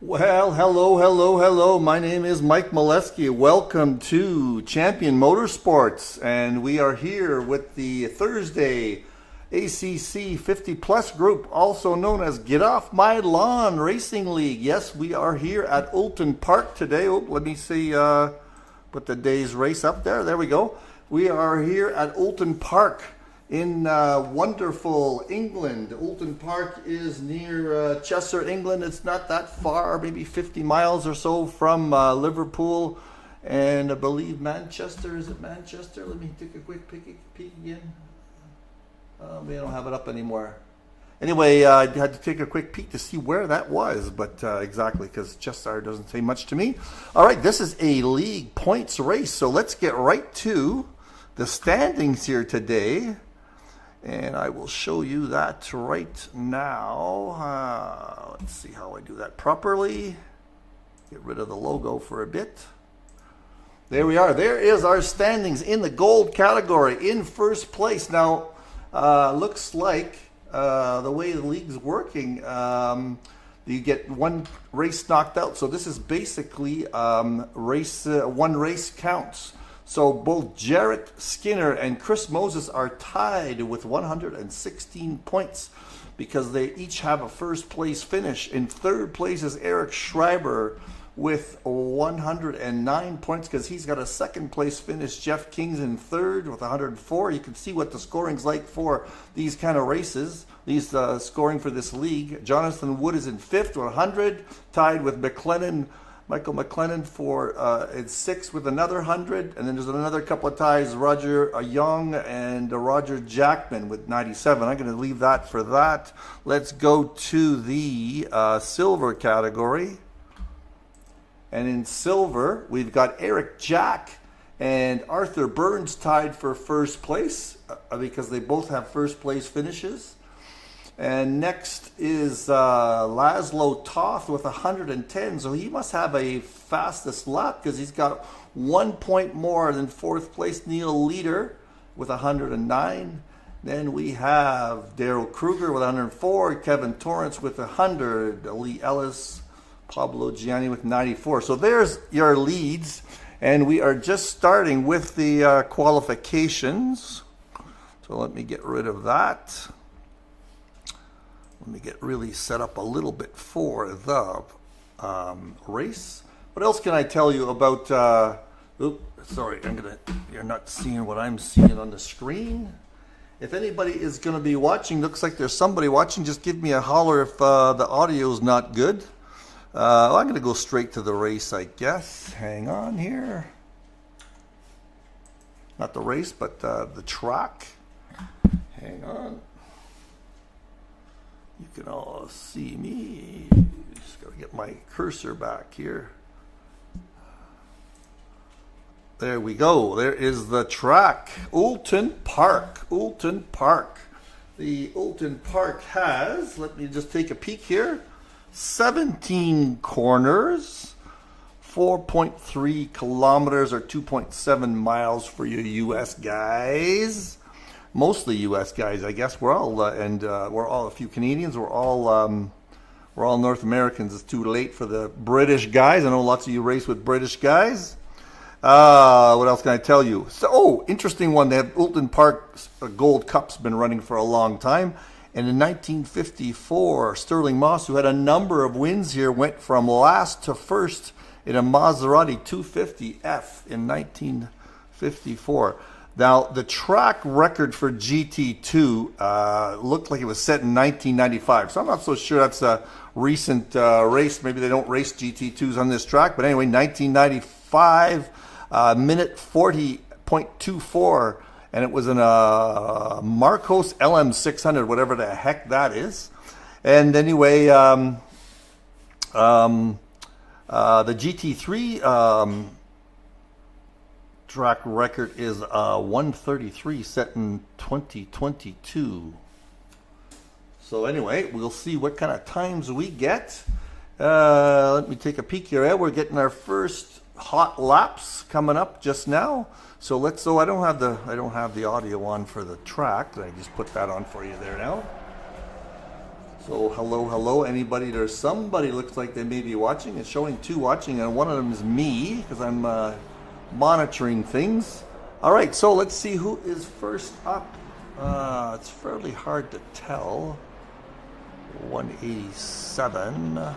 Well, hello. My name is Mike Molesky. Welcome to Champion Motorsports, and we are here with the Thursday ACC 50 Plus group, also known as Get Off My Lawn Racing League. Yes, we are here at Oulton Park today. Oh, let me see, put the day's race up there. There we go. We are here at Oulton Park in wonderful England. Oulton Park is near Chester, England. It's not that far, maybe 50 miles or so from Liverpool, and I believe Manchester. Is it Manchester? Let me take a quick peek again. We don't have it up anymore. Anyway, I had to take a quick peek to see where that was, but exactly, because Chester doesn't say much to me. All right, this is a league points race, so let's get right to the standings here today. And I will show you that right now. Let's see how I do that properly. Get rid of the logo for a bit. There we are. There is our standings in the gold category in first place. Now, looks like the way the league's working, you get one race knocked out. So this is basically one race counts. So both Jarrett Skinner and Chris Moses are tied with 116 points because they each have a first place finish. In third place is Eric Schreiber with 109 points because he's got a second place finish. Jeff King's in third with 104. You can see what the scoring's like for these kind of races, these scoring for this league. Jonathan Wood is in fifth with 100, tied with Michael McLennan for in sixth with another 100, and then there's another couple of ties, Roger Young and Roger Jackman with 97. I'm going to leave that for that. Let's go to the silver category. And in silver, we've got Eric Jack and Arthur Burns tied for first place because they both have first place finishes. And next is Laszlo Toth with 110. So he must have a fastest lap because he's got 1 point more than fourth place Neil Leader with 109. Then we have Daryl Kruger with 104, Kevin Torrance with 100, Lee Ellis, Pablo Gianni with 94. So there's your leads. And we are just starting with the qualifications. So let me get rid of that. Let me get really set up a little bit for the race. What else can I tell you about? Sorry, you're not seeing what I'm seeing on the screen. If anybody is going to be watching, looks like there's somebody watching, just give me a holler if the audio is not good. I'm going to go straight to the race, I guess. Hang on here. Not the race, but the track. Hang on. You can all see me. Just got to get my cursor back here. There we go. There is the track. Oulton Park. Oulton Park. The Oulton Park has, let me just take a peek here, 17 corners, 4.3 kilometers or 2.7 miles for you US guys. Mostly U.S. guys, I guess. We're all we're all a few Canadians. We're all North Americans. It's too late for the British guys. I know lots of you race with British guys. What else can I tell you? So, interesting one. They have Oulton Park Gold Cup's been running for a long time, and in 1954, Sterling Moss, who had a number of wins here, went from last to first in a Maserati 250F in 1954. Now, the track record for GT2 looked like it was set in 1995. So I'm not so sure that's a recent race. Maybe they don't race GT2s on this track. But anyway, 1995, minute 40.24. And it was in a Marcos LM600, whatever the heck that is. And anyway, the GT3... track record is 133 set in 2022. So anyway, we'll see what kind of times we get. Let me take a peek here. We're getting our first hot laps coming up just now. So let's. I don't have the audio on for the track. I just put that on for you there now. So hello, anybody? There's somebody looks like they may be watching. It's showing 2 watching, and one of them is me because I'm monitoring things. All right, so let's see who is first up. It's fairly hard to tell. 187.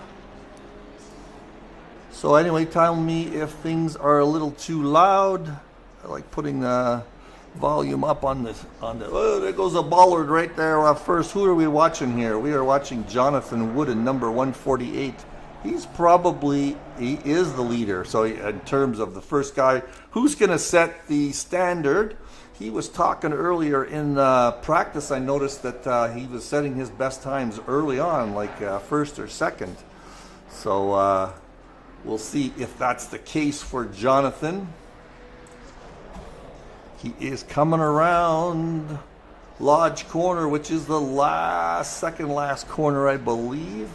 So anyway, tell me if things are a little too loud. I like putting the volume up on the. Oh, there goes a bollard right there. First, who are we watching here? We are watching Jonathan Wooden, number 148. He is the leader. So in terms of the first guy, who's going to set the standard? He was talking earlier in practice. I noticed that he was setting his best times early on, like first or second. So we'll see if that's the case for Jonathan. He is coming around Lodge Corner, which is the second last corner, I believe.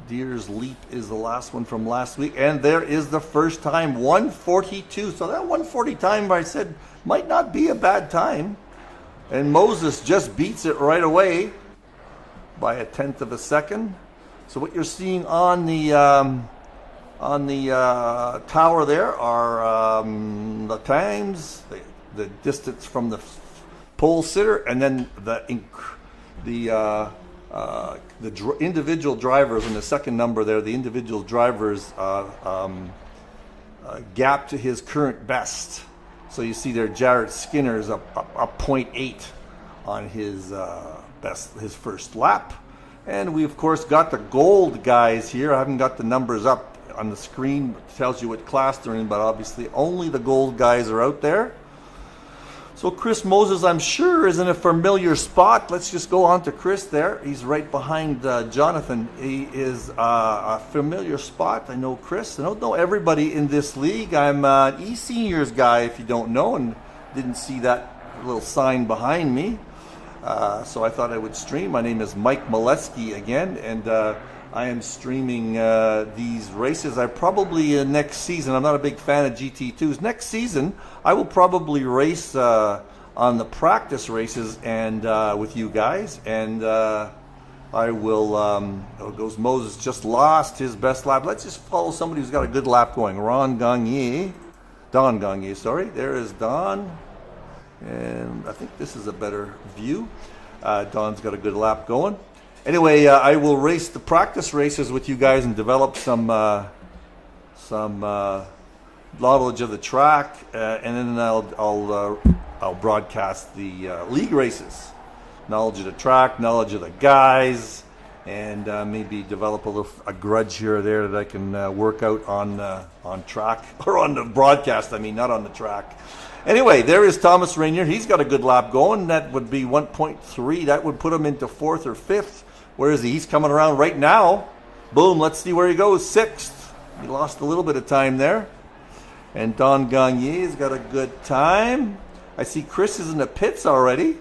Deer's Leap is the last one from last week. And there is the first time, 142. So that 140 time I said might not be a bad time. And Moses just beats it right away by 1/10 of a second. So what you're seeing on the tower there are the times, the distance from the pole sitter, and then the individual drivers in the second number there, the individual drivers gap to his current best. So you see there, Jared Skinner's a 0.8 on his best, his first lap. And we of course got the gold guys here. I haven't got the numbers up on the screen. It tells you what class they're in, but obviously only the gold guys are out there. So Chris Moses, I'm sure, is in a familiar spot. Let's just go on to Chris there. He's right behind Jonathan. He is a familiar spot. I know Chris. I don't know everybody in this league. I'm an E-Seniors guy, if you don't know, and didn't see that little sign behind me. So I thought I would stream. My name is Mike Molesky again, and I am streaming these races. I probably next season, I'm not a big fan of GT2s. Next season, I will probably race on the practice races and with you guys. And I will, oh, goes Moses, just lost his best lap. Let's just follow somebody who's got a good lap going. Don Gagné, sorry. There is Don. And I think this is a better view. Don's got a good lap going. Anyway, I will race the practice races with you guys and develop some knowledge of the track, and then I'll broadcast the league races, knowledge of the track, knowledge of the guys, and maybe develop a grudge here or there that I can work out on track or on the broadcast. I mean, not on the track. Anyway, there is Thomas Rainier. He's got a good lap going. That would be 1.3. That would put him into 4th or 5th. Where is he? He's coming around right now. Boom, let's see where he goes. 6th. He lost a little bit of time there. And Don Gagné's got a good time. I see Chris is in the pits already.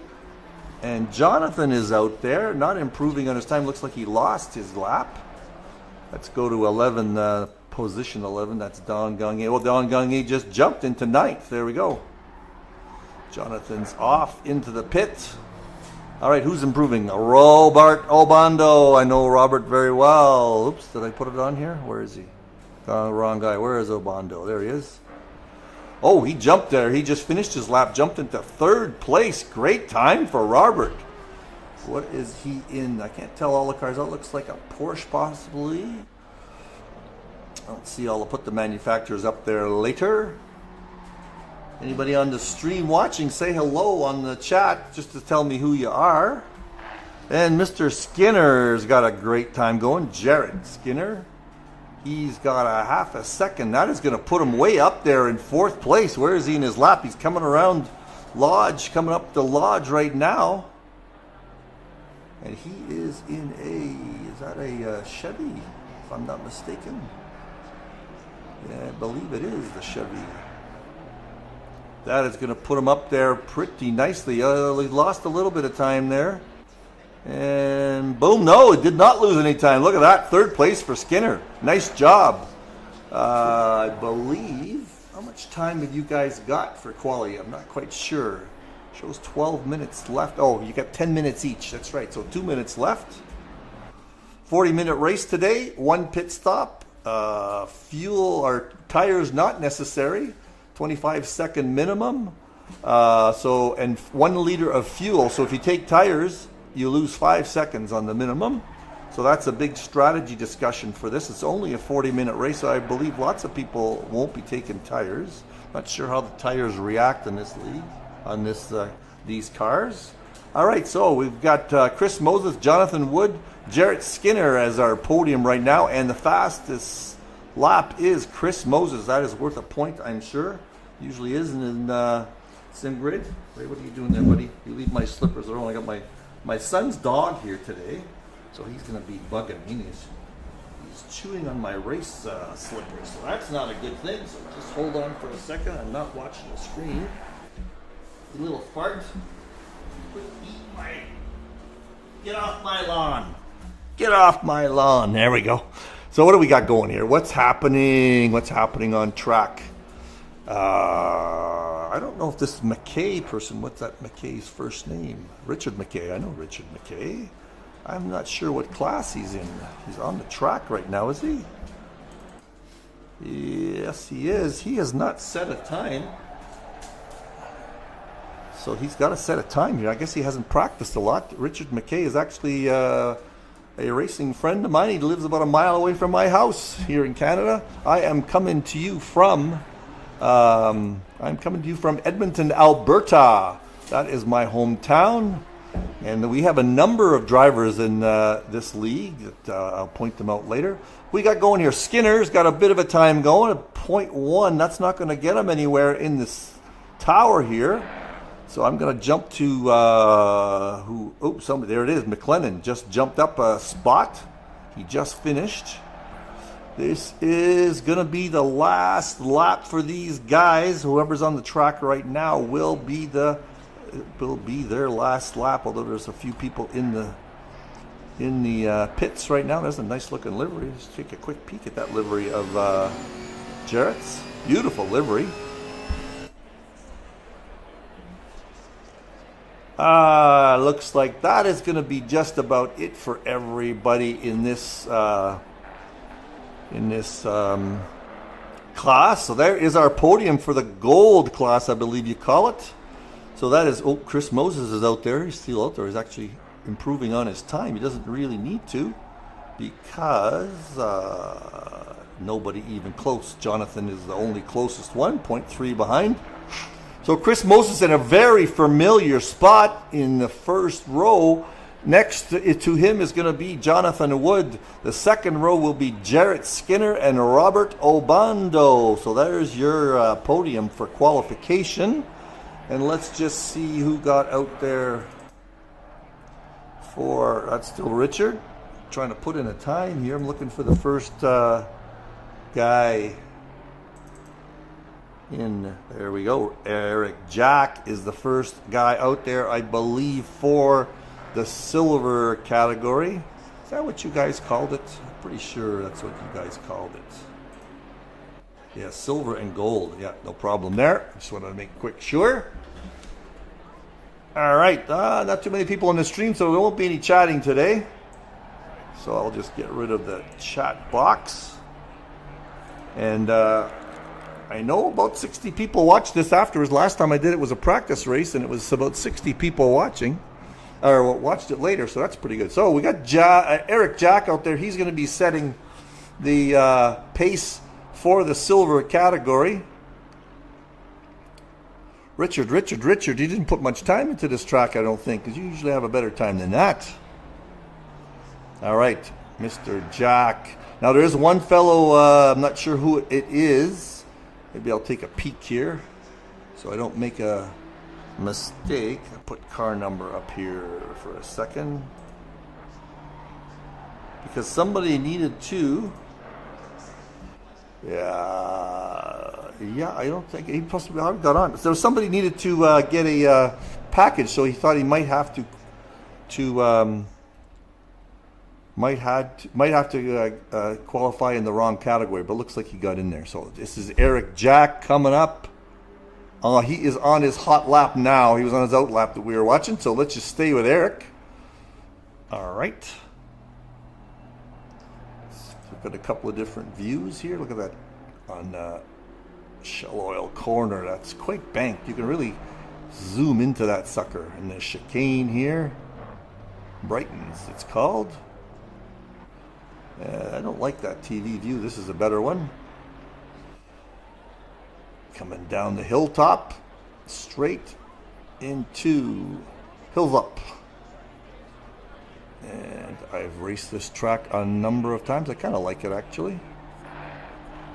And Jonathan is out there, not improving on his time. Looks like he lost his lap. Let's go to 11, position 11. That's Don Gagné. Well, Don Gagné just jumped into 9th. There we go. Jonathan's off into the pit. All right, who's improving? Robert Obando. I know Robert very well. Oops, did I put it on here? Where is he? Wrong guy. Where is Obando? There he is. Oh, he jumped there. He just finished his lap, jumped into 3rd place. Great time for Robert. What is he in? I can't tell all the cars. That looks like a Porsche possibly. I don't see. I'll put the manufacturers up there later. Anybody on the stream watching, say hello on the chat just to tell me who you are. And Mr. Skinner's got a great time going. Jared Skinner. He's got a half a second. That is going to put him way up there in 4th place. Where is he in his lap? He's coming around Lodge, coming up to Lodge right now. And he is in is that a Chevy, if I'm not mistaken? Yeah, I believe it is the Chevy. That is going to put him up there pretty nicely. He lost a little bit of time there. And boom, no, it did not lose any time. Look at that, 3rd place for Skinner. Nice job. I believe, how much time have you guys got for quali? I'm not quite sure. Shows 12 minutes left. Oh, you got 10 minutes each. That's right. So 2 minutes left. 40-minute race today. 1 pit stop. Fuel or tires not necessary. 25-second minimum. And 1 liter of fuel. So if you take tires, you lose 5 seconds on the minimum. So that's a big strategy discussion for this. It's only a 40-minute race, so I believe lots of people won't be taking tires. Not sure how the tires react in this league, on these cars. All right, so we've got Chris Moses, Jonathan Wood, Jarrett Skinner as our podium right now, and the fastest lap is Chris Moses. That is worth a point, I'm sure. Usually is in SimGrid. Ray, what are you doing there, buddy? You leave my slippers alone. I got my son's dog here today. So he's going to be bugging me. He's chewing on my race slippers. So that's not a good thing. So just hold on for a second. I'm not watching the screen. A little fart. Get off my lawn. Get off my lawn. There we go. So what do we got going here? What's happening? What's happening on track? I don't know if this McKay person, what's that McKay's first name? Richard McKay. I know Richard McKay. I'm not sure what class he's in. He's on the track right now, is he? Yes, he is. He has not set a time. So he's got to set a time here. I guess he hasn't practiced a lot. Richard McKay is actually a racing friend of mine. He lives about a mile away from my house here in Canada. I am coming to you from Edmonton, Alberta. That is my hometown. And we have a number of drivers in this league that I'll point them out later. We got going here. Skinner's got a bit of a time going at 0.1. That's not going to get him anywhere in this tower here. So I'm going to jump to there it is. McLennan just jumped up a spot. He just finished. This is going to be the last lap for these guys. Whoever's on the track right now will be their last lap, although there's a few people in the pits right now. There's a nice looking livery. Let's take a quick peek at that livery of Jarrett's. Beautiful livery. Looks like that is going to be just about it for everybody in this class. So there is our podium for the gold class, I believe you call it. So that is, Chris Moses is out there. He's still out there. He's actually improving on his time. He doesn't really need to because nobody even close. Jonathan is the only closest one, 0.3 behind. So Chris Moses in a very familiar spot in the first row. Next to him is going to be Jonathan Wood. The second row will be Jarrett Skinner and Robert Obando. So there's your podium for qualification. And let's just see who got out there for, that's still Richard. Trying to put in a time here. I'm looking for the first guy in. There we go. Eric Jack is the first guy out there, I believe, for the silver category. Is that what you guys called it? I'm pretty sure that's what you guys called it. Yeah, silver and gold. Yeah, no problem there. Just wanted to make quick sure. All right, not too many people on the stream, so there won't be any chatting today. So I'll just get rid of the chat box. And I know about 60 people watched this afterwards. Last time I did it was a practice race, and it was about 60 people watching, or watched it later, so that's pretty good. So we got Eric Jack out there. He's going to be setting the pace for the silver category. Richard, you didn't put much time into this track, I don't think, because you usually have a better time than that. All right, Mr. Jack. Now, there is one fellow, I'm not sure who it is. Maybe I'll take a peek here so I don't make a mistake. I'll put car number up here for a second. Because somebody needed to... Yeah, I don't think he possibly got on. So somebody needed to get a package, so he thought he might have to qualify in the wrong category, but looks like he got in there. So this is Eric Jack coming up. He is on his hot lap now. He was on his out lap that we were watching, so let's just stay with Eric. All right. Let's look at a couple of different views here. Look at that on Shell Oil Corner. That's quite banked. You can really zoom into that sucker. And the chicane here. Brightens, it's called. I don't like that TV view. This is a better one. Coming down the hilltop, straight into Hills Up. And I've raced this track a number of times. I kind of like it, actually.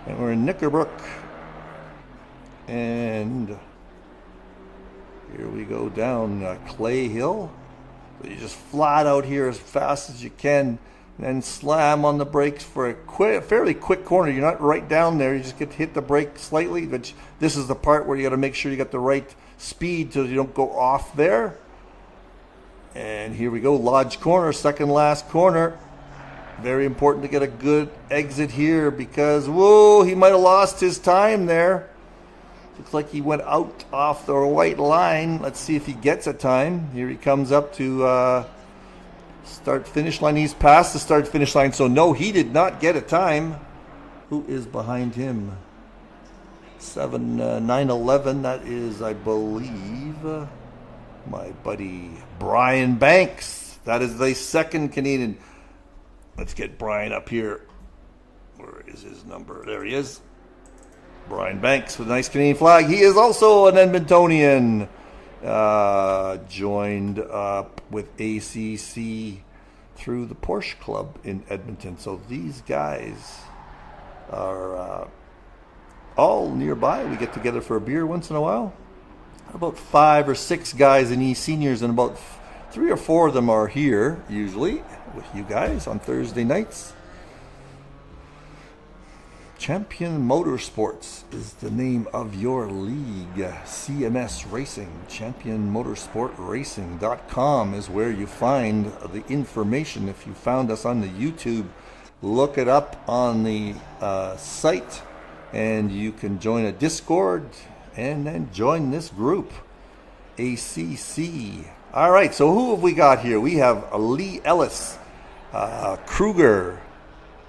And we're in Knickerbrook. And here we go down Clay Hill. So you just flat out here as fast as you can. And then slam on the brakes for a fairly quick corner. You're not right down there. You just get to hit the brake slightly. But this is the part where you got to make sure you got the right speed so you don't go off there. And here we go. Lodge Corner, second last corner. Very important to get a good exit here because, whoa, he might have lost his time there. Looks like he went out off the white line. Let's see if he gets a time. Here he comes up to start finish line. He's past the start finish line, so no, he did not get a time. Who is behind him? 911. That is, I believe, my buddy Brian Banks. That is the second Canadian. Let's get Brian up here. Where is his number? There he is. Brian Banks with a nice Canadian flag. He is also an Edmontonian. Joined up with ACC through the Porsche Club in Edmonton. So these guys are all nearby. We get together for a beer once in a while. About 5 or 6 guys in seniors, and about 3 or 4 of them are here usually with you guys on Thursday nights. Champion Motorsports is the name of your league. CMS Racing. ChampionMotorsportRacing.com is where you find the information. If you found us on the YouTube, look it up on the site, and you can join a Discord and then join this group, ACC. All right, so who have we got here? We have Lee Ellis, Kruger,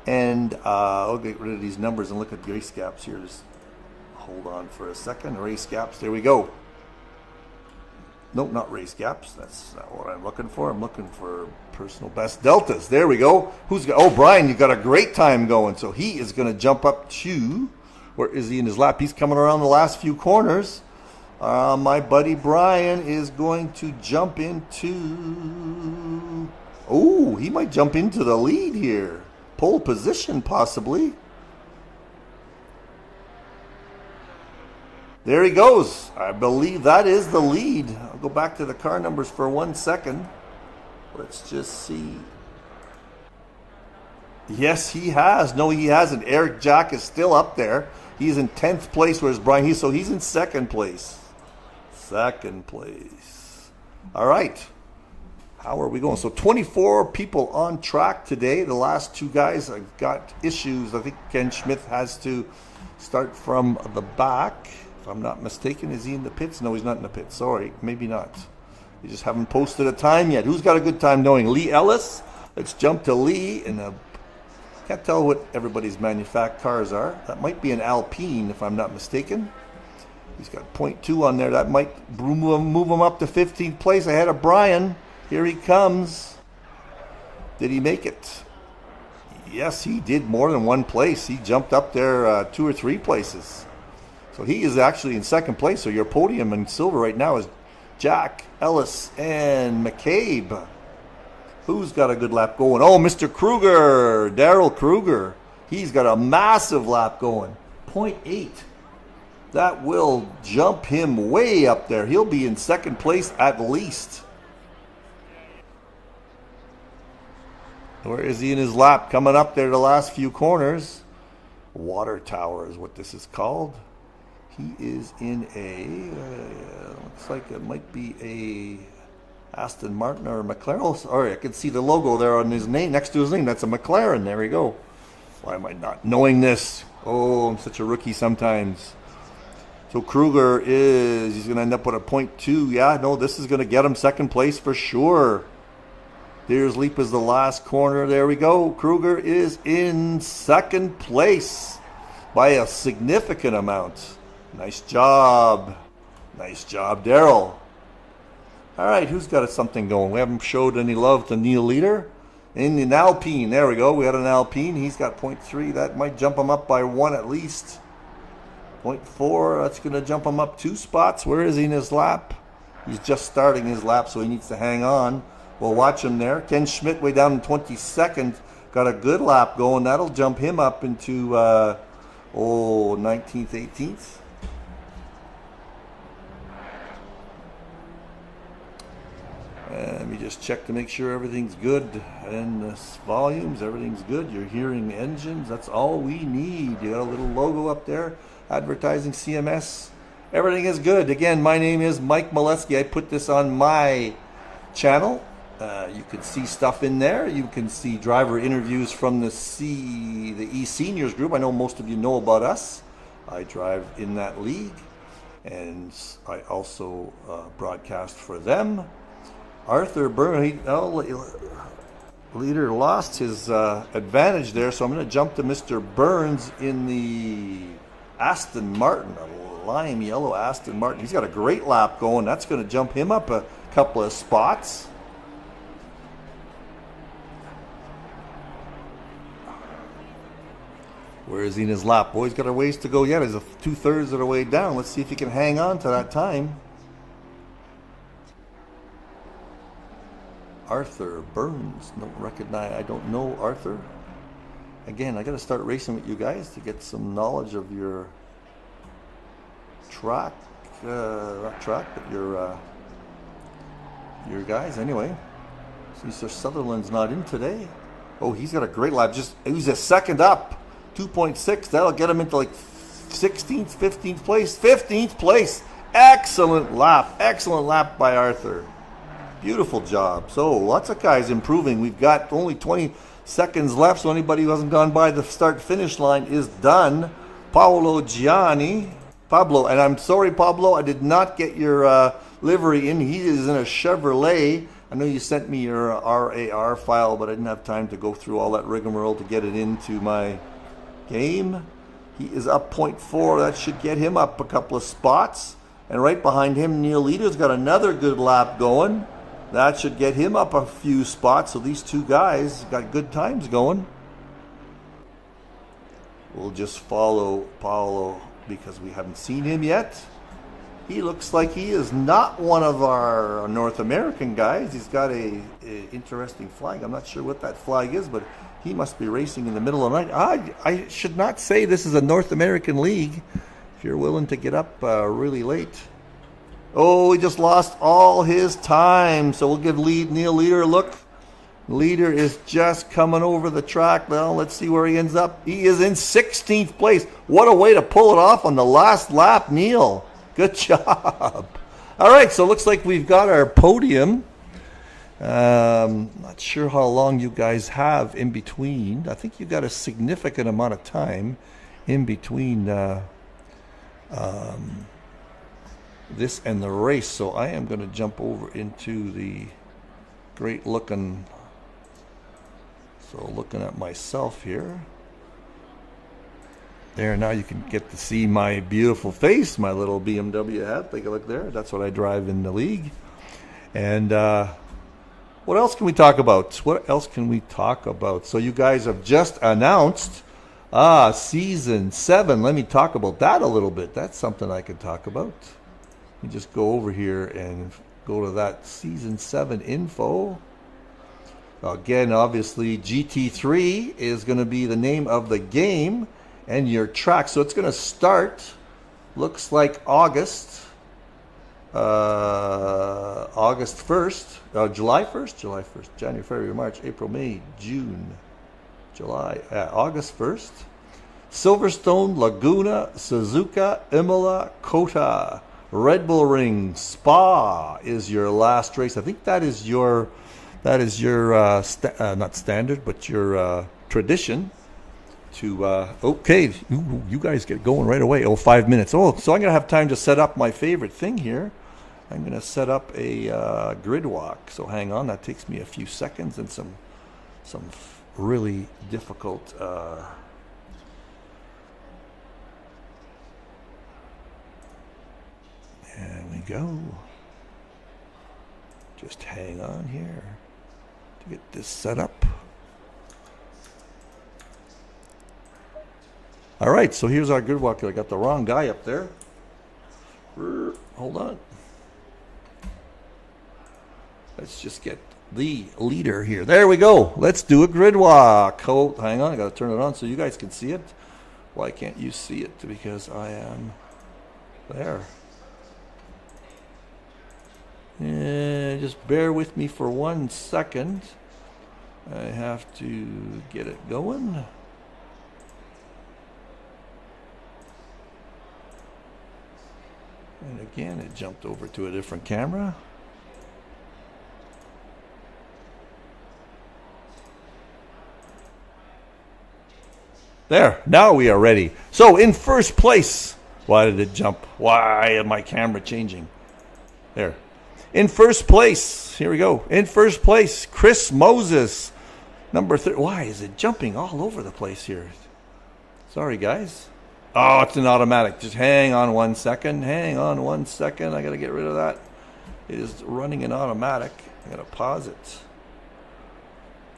and I'll get rid of these numbers and look at race gaps here. Just hold on for a second. Race gaps, there we go. Nope, not race gaps. That's not what I'm looking for. I'm looking for personal best deltas. There we go. Who's got? Oh, Brian, you got a great time going. So he is going to jump up to, where is he in his lap? He's coming around the last few corners. My buddy Brian is going to jump into, oh, he might jump into the lead here. Pole position, possibly. There he goes. I believe that is the lead. I'll go back to the car numbers for 1 second. Let's just see. Yes, he has. No, he hasn't. Eric Jack is still up there. He's in 10th place, whereas Brian, he's in second place. Second place. All right. How are we going? So 24 people on track today. The last 2 guys have got issues. I think Ken Schmidt has to start from the back. If I'm not mistaken, is he in the pits? No, he's not in the pits. Sorry, maybe not. They just haven't posted a time yet. Who's got a good time knowing? Lee Ellis. Let's jump to Lee. And can't tell what everybody's manufactured cars are. That might be an Alpine, if I'm not mistaken. He's got 0.2 on there. That might move him up to 15th place ahead of Brian. Here he comes. Did he make it? Yes, he did more than 1 place. He jumped up there 2 or 3 places. So he is actually in second place. So your podium in silver right now is Jack, Ellis, and McCabe. Who's got a good lap going? Oh, Mr. Kruger, Daryl Kruger. He's got a massive lap going. 0.8. That will jump him way up there. He'll be in second place at least. Where is he in his lap? Coming up there the last few corners. Water tower is what this is called. He is in a, looks like it might be a Aston Martin or a McLaren. Oh, sorry, I can see the logo there on his name, next to his name. That's a McLaren. There we go. Why am I not knowing this? Oh, I'm such a rookie sometimes. So Kruger he's going to end up with a 0.2. Yeah, no, this is going to get him second place for sure. Deer's Leap is the last corner. There we go. Kruger is in second place by a significant amount. Nice job. Nice job, Daryl. All right, who's got something going? We haven't showed any love to Neil Leader. In an Alpine, there we go. We had an Alpine. He's got 0.3. That might jump him up by 1 at least. 0.4, that's going to jump him up 2 spots. Where is he in his lap? He's just starting his lap, so he needs to hang on. We'll watch him there. Ken Schmidt way down in 22nd. Got a good lap going. That'll jump him up into 19th, 18th. Let me just check to make sure everything's good. And the volumes, everything's good. You're hearing engines. That's all we need. You got a little logo up there. Advertising CMS. Everything is good. Again, my name is Mike Molesky. I put this on my channel. You can see stuff in there. You can see driver interviews from the E-Seniors group. I know most of you know about us. I drive in that league. And I also broadcast for them. Arthur Byrne, Leader lost his advantage there, so I'm going to jump to Mr. Burns in the Aston Martin, a lime yellow Aston Martin. He's got a great lap going. That's going to jump him up a couple of spots. Where is he in his lap? Boy, he's got a ways to go yet. He's 2/3 of the way down. Let's see if he can hang on to that time. Arthur Burns. I don't know Arthur. Again, I got to start racing with you guys to get some knowledge of your track. Not track, but your guys. Anyway, Sir Sutherland's not in today. Oh, he's got a great lap. He's a second up. 2.6. That'll get him into like 16th, 15th place. 15th place. Excellent lap. Excellent lap by Arthur. Beautiful job. So lots of guys improving. We've got only 20 seconds left, so anybody who hasn't gone by the start-finish line is done. Pablo, and I'm sorry, Pablo, I did not get your livery in. He is in a Chevrolet. I know you sent me your RAR file, but I didn't have time to go through all that rigmarole to get it into my game. He is up 0.4. That should get him up a couple of spots. And right behind him, Neil Leader's got another good lap going. That should get him up a few spots. So these two guys got good times going. We'll just follow Paolo because we haven't seen him yet. He looks like he is not one of our North American guys. He's got a interesting flag. I'm not sure what that flag is, but he must be racing in the middle of the night. I should not say this is a North American league if you're willing to get up really late. Oh, he just lost all his time. So we'll give Neil Leader a look. Leader is just coming over the track now. Let's see where he ends up. He is in 16th place. What a way to pull it off on the last lap, Neil. Good job. All right, so it looks like we've got our podium. Not sure how long you guys have in between. I think you've got a significant amount of time in between this and the race. So I am going to jump over into the great looking. So looking at myself here. There, now you can get to see my beautiful face, my little BMW hat. Take a look there. That's what I drive in the league. And what else can we talk about? So you guys have just announced Season 7. Let me talk about that a little bit. That's something I could talk about. Let me just go over here and go to that Season 7 info. Again, obviously, GT3 is going to be the name of the game and your track. So it's going to start, looks like August 1st, July 1st, January, February, March, April, May, June, July, August 1st. Silverstone, Laguna, Suzuka, Imola, Kota, Red Bull Ring, Spa is your last race. I think that is your not standard, but your tradition. to, okay, you guys get going right away. Oh, 5 minutes. Oh, so I'm going to have time to set up my favorite thing here. I'm going to set up a grid walk. So hang on, that takes me a few seconds and some really difficult there we go. Just hang on here to get this set up. All right, so here's our grid walk. I got the wrong guy up there. Hold on. Let's just get the leader here. There we go. Let's do a grid walk. Oh, hang on, I got to turn it on so you guys can see it. Why can't you see it? Because I am there. Yeah, just bear with me for 1 second. I have to get it going. And again, it jumped over to a different camera. There, now we are ready. So in first place, why did it jump? Why is my camera changing? There. In first place, here we go. In first place, Chris Moses, number 3. Why is it jumping all over the place here? Sorry, guys. Oh, it's an automatic. Just hang on 1 second. Hang on 1 second. I got to get rid of that. It is running an automatic. I got to pause it.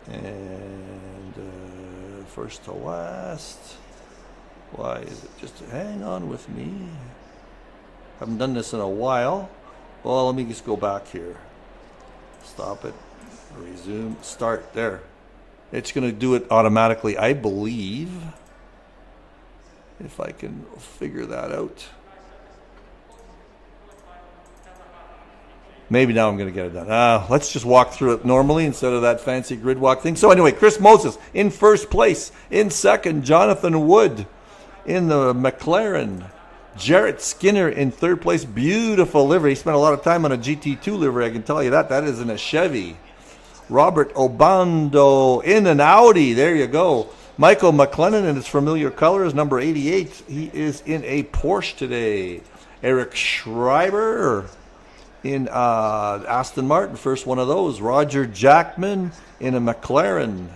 And first to last. Why is it just hang on with me? Haven't done this in a while. Well, let me just go back here. Stop it. Resume. Start. There. It's going to do it automatically, I believe. If I can figure that out. Maybe now I'm going to get it done. Let's just walk through it normally instead of that fancy grid walk thing. So anyway, Chris Moses in first place. In second, Jonathan Wood in the McLaren. Jarrett Skinner in third place. Beautiful livery. He spent a lot of time on a GT2 livery, I can tell you that. That is in a Chevy. Robert Obando in an Audi. There you go. Michael McLennan in his familiar colors, number 88. He is in a Porsche today. Eric Schreiber in Aston Martin, first one of those. Roger Jackman in a McLaren.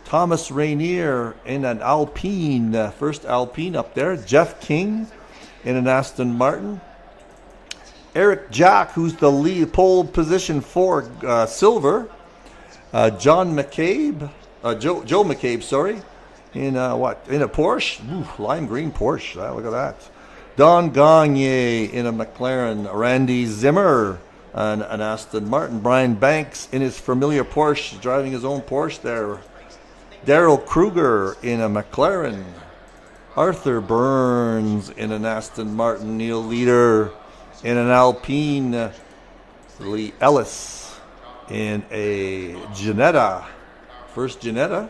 Thomas Rainier in an Alpine, first Alpine up there. Jeff King in an Aston Martin. Eric Jack, who's the lead pole position for silver. John McCabe, Joe McCabe, sorry. In what? In a Porsche? Ooh, lime green Porsche. Look at that. Don Gagne in a McLaren. Randy Zimmer and an Aston Martin. Brian Banks in his familiar Porsche, driving his own Porsche there. Daryl Kruger in a McLaren. Arthur Burns in an Aston Martin. Neil Leader in an Alpine. Lee Ellis in a Ginetta. First Ginetta.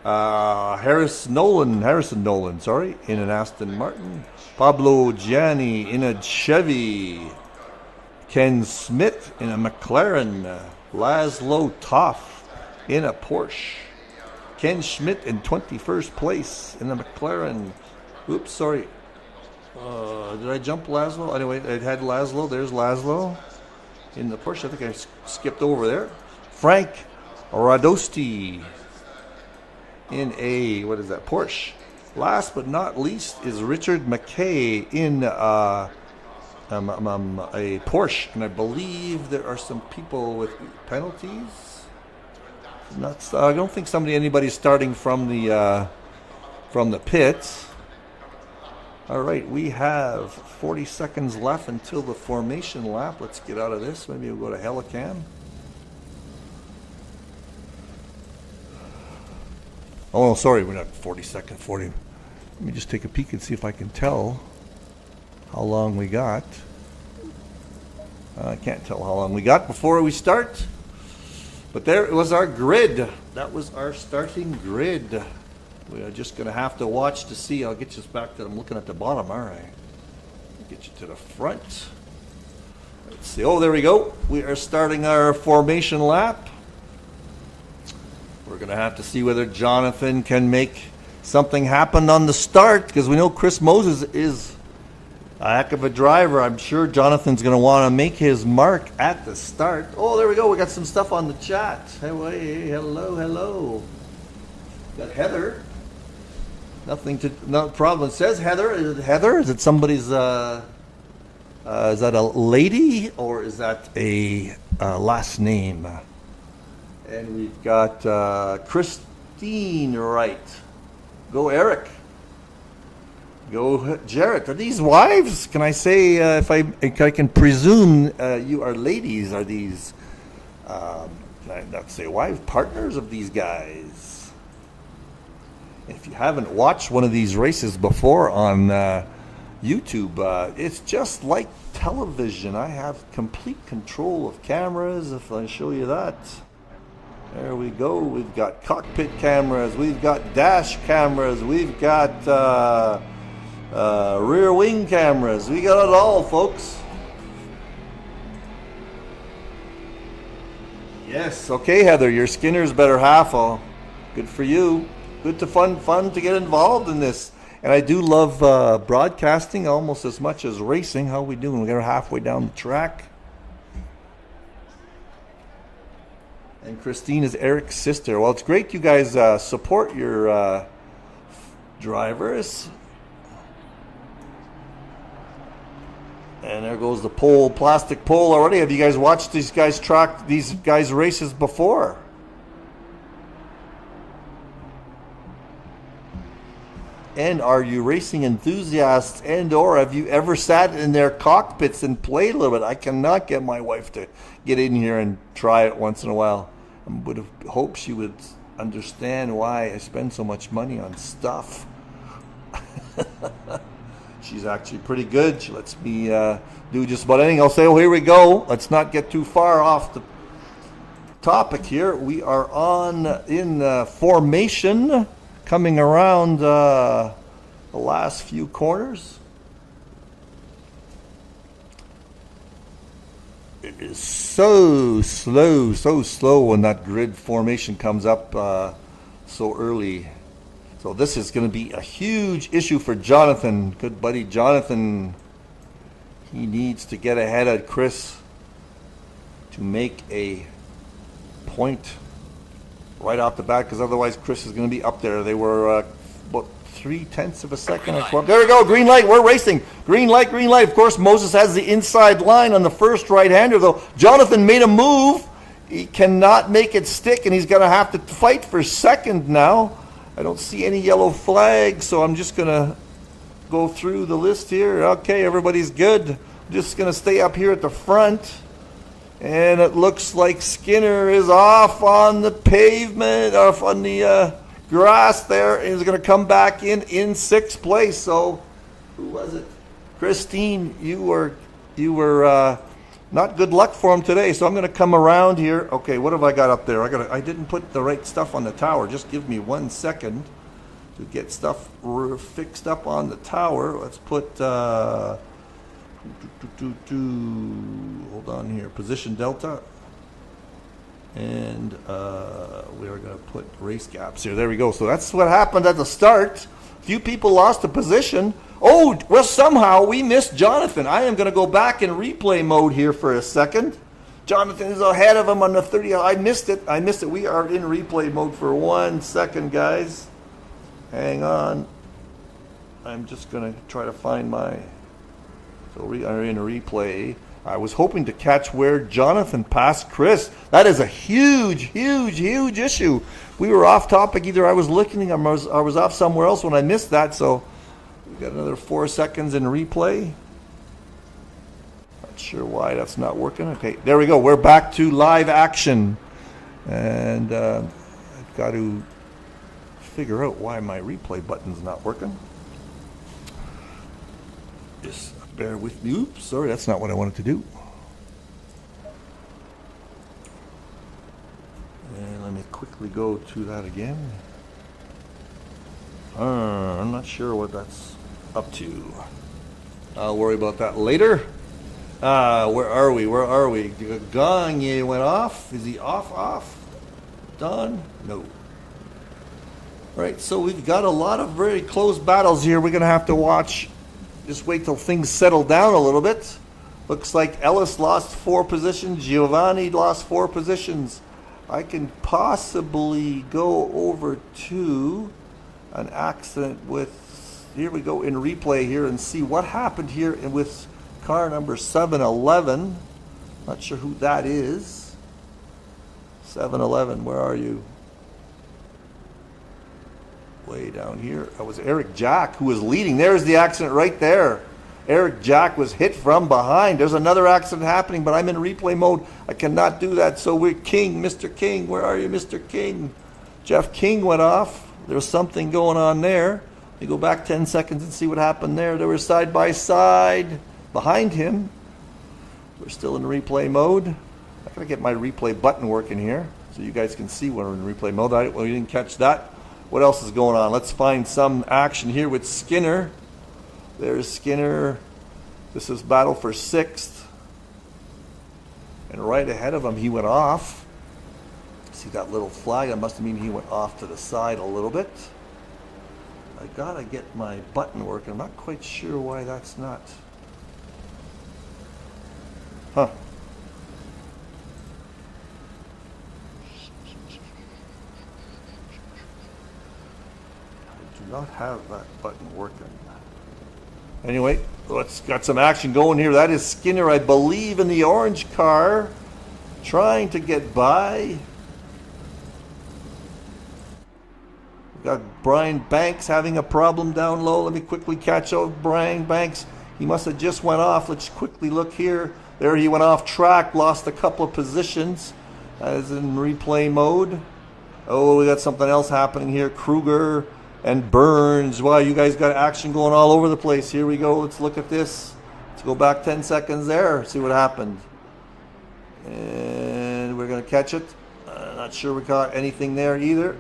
Harrison Nolan, in an Aston Martin. Pablo Gianni in a Chevy. Ken Smith in a McLaren. Laszlo Toff in a Porsche. Ken Schmidt in 21st place in the McLaren. Oops, sorry. Did I jump Laszlo? Anyway, I had Laszlo. There's Laszlo in the Porsche. I think I skipped over there. Frank Radosti in a, what is that, Porsche. Last but not least is Richard McKay in a Porsche. And I believe there are some people with penalties. I don't think anybody's starting from the pits. All right, we have 40 seconds left until the formation lap. Let's get out of this. Maybe we'll go to Helicam. Oh, sorry, we're not 40 seconds. 40. Let me just take a peek and see if I can tell how long we got. I can't tell how long we got before we start. But there was our grid. That was our starting grid. We are just going to have to watch to see. I'll get you back to, I'm looking at the bottom, all right. Get you to the front. Let's see. Oh, there we go. We are starting our formation lap. We're going to have to see whether Jonathan can make something happened on the start, because we know Chris Moses is a heck of a driver. I'm sure Jonathan's going to want to make his mark at the start. Oh, there we go. We got some stuff on the chat. Hey, hello. Got Heather. No problem. It says Heather. Is it Heather? Is it somebody's, is that a lady or is that a last name? And we've got Christine Wright. Go Eric. Go Jarrett. Are these wives? Can I say, if I can presume you are ladies, are these, can I not say wives, partners of these guys? If you haven't watched one of these races before on YouTube, it's just like television. I have complete control of cameras, if I show you that. There we go. We've got cockpit cameras. We've got dash cameras. We've got rear wing cameras. We got it all, folks. Yes. Okay, Heather, your Skinner's better half. Oh, good for you. Good to fun to get involved in this. And I do love broadcasting almost as much as racing. How are we doing? We're halfway down the track. And Christine is Eric's sister. Well, it's great you guys support your drivers. And there goes the pole, plastic pole already. Have you guys watched these guys races before? And are you racing enthusiasts, and or have you ever sat in their cockpits and played a little bit? I cannot get my wife to get in here and try it once in a while. I would have hoped she would understand why I spend so much money on stuff. She's actually pretty good. She lets me do just about anything. I'll say, oh, here we go. Let's not get too far off the topic here. We are in formation, coming around the last few corners. It is so slow when that grid formation comes up so early. So this is going to be a huge issue for Jonathan. Good buddy Jonathan. He needs to get ahead of Chris to make a point right off the bat, because otherwise Chris is going to be up there. They were about 0.3 of a second. There we go, green light, we're racing. Green light. Of course, Moses has the inside line on the first right-hander, though. Jonathan made a move. He cannot make it stick, and he's going to have to fight for second now. I don't see any yellow flags, so I'm just going to go through the list here. Okay, everybody's good. Just going to stay up here at the front. And it looks like Skinner is off on the pavement, off on the grass there, and he's going to come back in sixth place. So, who was it? Christine, you were not good luck for him today. So I'm going to come around here. Okay, what have I got up there? I didn't put the right stuff on the tower. Just give me 1 second to get stuff fixed up on the tower. Let's put. Hold on here. Position delta. And we are going to put race gaps here. There we go. So that's what happened at the start. A few people lost a position. Oh, well, somehow we missed Jonathan. I am going to go back in replay mode here for a second. Jonathan is ahead of him on the 30. I missed it. We are in replay mode for 1 second, guys. Hang on. I'm just going to try to find my... So we are in a replay. I was hoping to catch where Jonathan passed Chris. That is a huge issue. We were off topic. Either I was looking, or I was off somewhere else when I missed that. So we got another 4 seconds in replay. Not sure why that's not working. Okay, there we go. We're back to live action, and I've got to figure out why my replay button's not working. Just bear with me. Oops, sorry, that's not what I wanted to do. And let me quickly go to that again. I'm not sure what that's up to. I'll worry about that later. Where are we? Gagne went off. Is he off? Done? No. Right, so we've got a lot of very close battles here. We're going to have to watch. Just wait till things settle down a little bit. Looks like Ellis lost 4 positions. Giovanni lost 4 positions. I can possibly go over to an accident with, here we go in replay here and see what happened here with car number 711. Not sure who that is. 711, where are you? Way down here. That was Eric Jack who was leading. There's the accident right there. Eric Jack was hit from behind. There's another accident happening, but I'm in replay mode. I cannot do that. So we're King, Mr. King. Where are you, Mr. King? Jeff King went off. There's something going on there. We go back 10 seconds and see what happened there. They were side by side behind him. We're still in replay mode. I gotta get my replay button working here so you guys can see when we're in replay mode. Well, you didn't catch that. What else is going on? Let's find some action here with Skinner. There's Skinner. This is battle for 6th. And right ahead of him, he went off. See that little flag? That must mean he went off to the side a little bit. I gotta get my button working. I'm not quite sure why that's not. Huh. Not have that button working. Anyway, let's got some action going here. That is Skinner, I believe, in the orange car, trying to get by. We've got Brian Banks having a problem down low. Let me quickly catch up with Brian Banks. He must have just went off. Let's quickly look here. There he went off track, lost a couple of positions. That is in replay mode. Oh, we got something else happening here. Kruger and Burns. Wow, you guys got action going all over the place. Here we go. Let's look at this. Let's go back 10 seconds there. See what happened. And we're going to catch it. Not sure we caught anything there either.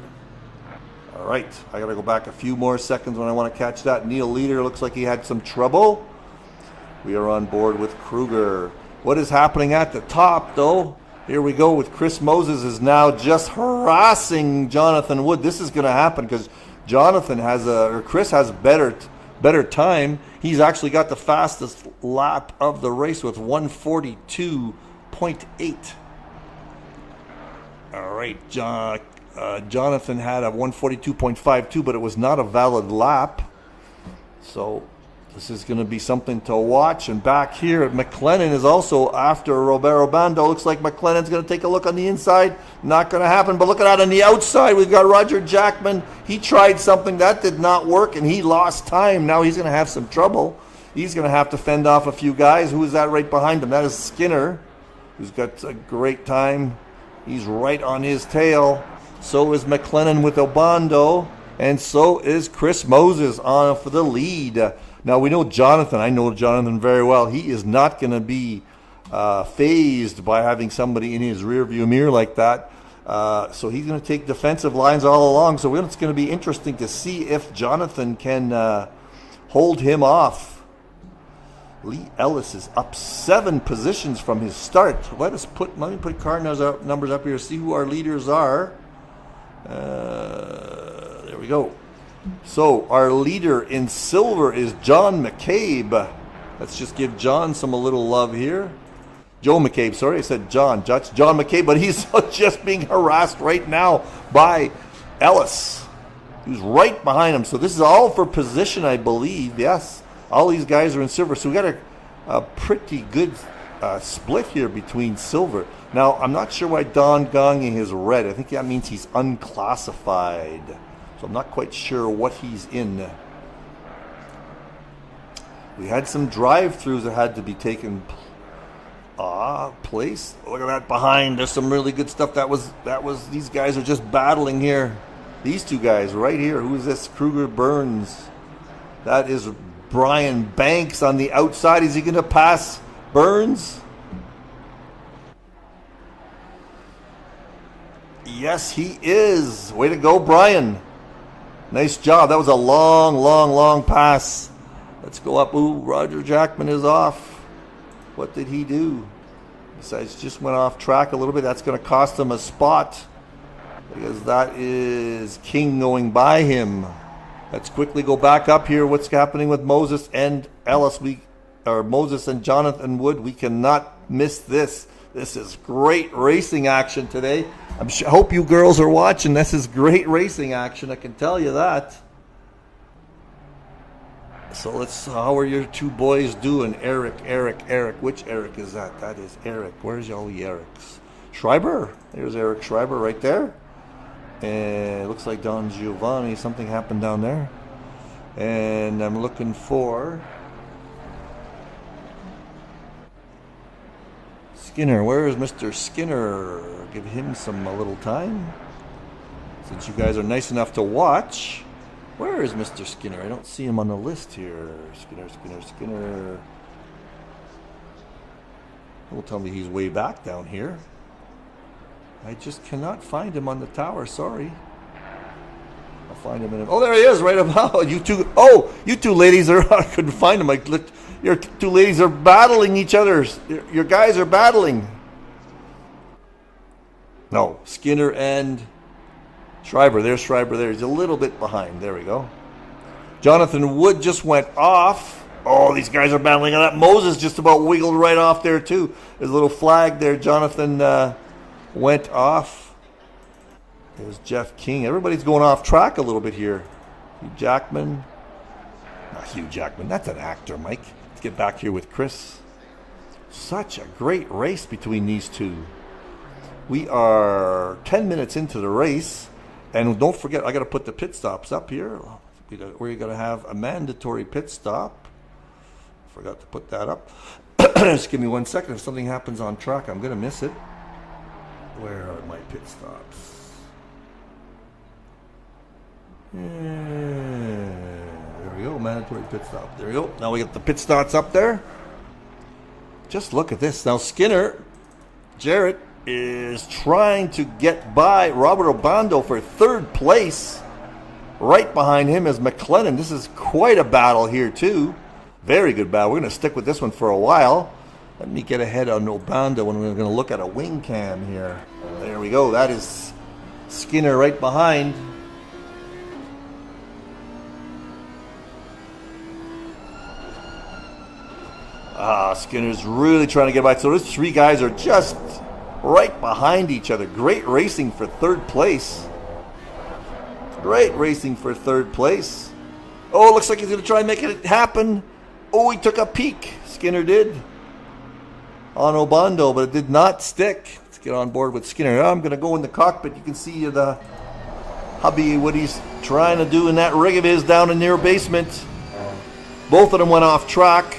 All right. I got to go back a few more seconds when I want to catch that. Neil Leader looks like he had some trouble. We are on board with Kruger. What is happening at the top, though? Here we go with Chris Moses is now just harassing Jonathan Wood. This is going to happen because Jonathan has Chris has better time. He's actually got the fastest lap of the race with 142.8. All right, Jonathan had a 142.52, but it was not a valid lap. So this is going to be something to watch. And back here, McLennan is also after Roberto Bando. Looks like McLennan's going to take a look on the inside. Not going to happen. But look at that on the outside. We've got Roger Jackman. He tried something that did not work, and he lost time. Now he's going to have some trouble. He's going to have to fend off a few guys. Who is that right behind him? That is Skinner, who's got a great time. He's right on his tail. So is McLennan with Obando. And so is Chris Moses on for the lead. Now, we know Jonathan. I know Jonathan very well. He is not going to be phased by having somebody in his rearview mirror like that. So he's going to take defensive lines all along. So it's going to be interesting to see if Jonathan can hold him off. Lee Ellis is up 7 positions from his start. Let me put car numbers up here, see who our leaders are. There we go. So our leader in silver is John McCabe. Let's just give John a little love here. Joe McCabe, sorry, I said John. That's John McCabe, but he's just being harassed right now by Ellis, who's right behind him. So this is all for position, I believe. Yes, all these guys are in silver. So we got a pretty good split here between silver. Now, I'm not sure why Don Gongi is red. I think that means he's unclassified. So I'm not quite sure what he's in. We had some drive-thrus that had to be taken place. Look at that behind. There's some really good stuff. That was these guys are just battling here. These two guys right here. Who is this? Kruger Burns. That is Brian Banks on the outside. Is he going to pass Burns? Yes, he is. Way to go, Brian. Nice job. That was a long pass. Let's go up. Ooh, Roger Jackman is off. What did he do? Besides, just went off track a little bit. That's going to cost him a spot. because that is King going by him. Let's quickly go back up here. What's happening with Moses and Ellis? Moses and Jonathan Wood. We cannot miss this. This is great racing action today. I hope you girls are watching. This is great racing action. I can tell you that. So how are your two boys doing? Eric. Which Eric is that? That is Eric. Where's all the Erics? Schreiber. There's Eric Schreiber right there. And it looks like Don Giovanni. Something happened down there. And I'm looking for Skinner. Where is Mr. Skinner? Give him a little time. Since you guys are nice enough to watch. Where is Mr. Skinner? I don't see him on the list here. Skinner. Will tell me he's way back down here. I just cannot find him on the tower. Sorry. I'll find him in a... Oh, there he is, right about you two. Oh, you two ladies are... I couldn't find him. Your two ladies are battling each other. Your guys are battling. No, Skinner and Schreiber. There's Schreiber there. He's a little bit behind. There we go. Jonathan Wood just went off. Oh, these guys are battling on that. Moses just about wiggled right off there, too. There's a little flag there. Jonathan went off. There's Jeff King. Everybody's going off track a little bit here. Hugh Jackman. Not Hugh Jackman. That's an actor, Mike. Let's get back here with Chris. Such a great race between these two. We are 10 minutes into the race. And don't forget, I got to put the pit stops up here. We're going to have a mandatory pit stop. Forgot to put that up. Just give me 1 second. If something happens on track, I'm going to miss it. Where are my pit stops? There we go. Mandatory pit stop. There we go. Now we got the pit stops up there. Just look at this. Now Skinner, Jarrett, is trying to get by Robert Obando for third place. Right behind him is McLennan. This is quite a battle here, too. Very good battle. We're going to stick with this one for a while. Let me get ahead on Obando, and we're going to look at a wing cam here. There we go. That is Skinner right behind. Skinner's really trying to get by. So those three guys are just right behind each other. Great racing for third place. Great racing for third place. Oh, looks like he's going to try and make it happen. Oh, he took a peek. Skinner did. On Obando, but it did not stick. Let's get on board with Skinner. I'm going to go in the cockpit. You can see the hubby, what he's trying to do in that rig of his down in their basement. Both of them went off track.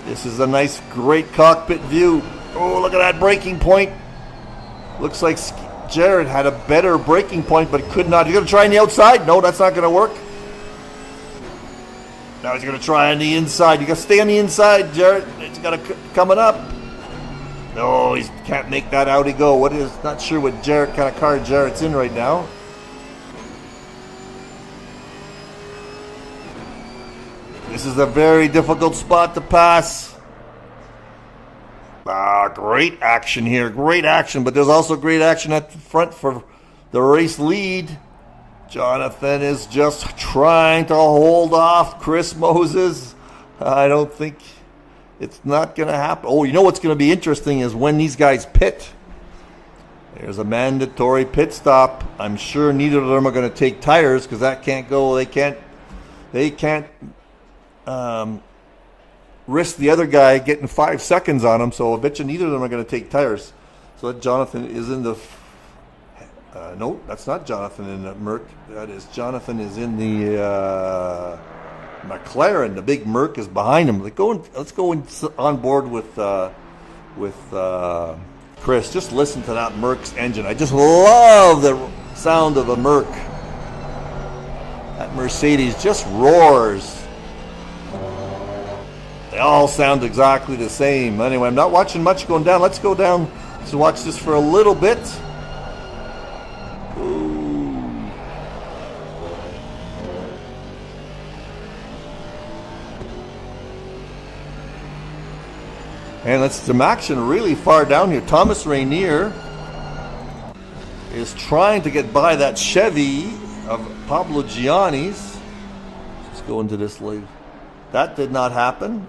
This is a nice, great cockpit view. Oh, look at that braking point. Looks like Jared had a better braking point, but could not. You're going to try on the outside? No, that's not going to work. Now he's going to try on the inside. You got to stay on the inside, Jared. It's got to coming up. No, he can't make that out. He go. What is? Not sure what Jared kind of car Jared's in right now. This is a very difficult spot to pass. Great action here. Great action, but there's also great action at the front for the race lead. Jonathan is just trying to hold off Chris Moses. I don't think it's not going to happen. Oh, you know what's going to be interesting is when these guys pit. There's a mandatory pit stop. I'm sure neither of them are going to take tires because that can't go. They can't risk the other guy getting 5 seconds on him. So I bet you neither of them are going to take tires. So that Jonathan is in the... no, that's not Jonathan in the Merc. That is Jonathan is in the McLaren. The big Merc is behind him. Let's go on board with Chris. Just listen to that Merc's engine. I just love the sound of a Merc. That Mercedes just roars. They all sound exactly the same. Anyway, I'm not watching much going down. Let's go down to watch this for a little bit. And let's some action really far down here. Thomas Rainier is trying to get by that Chevy of Pablo Gianni's. Let's go into this lead. That did not happen.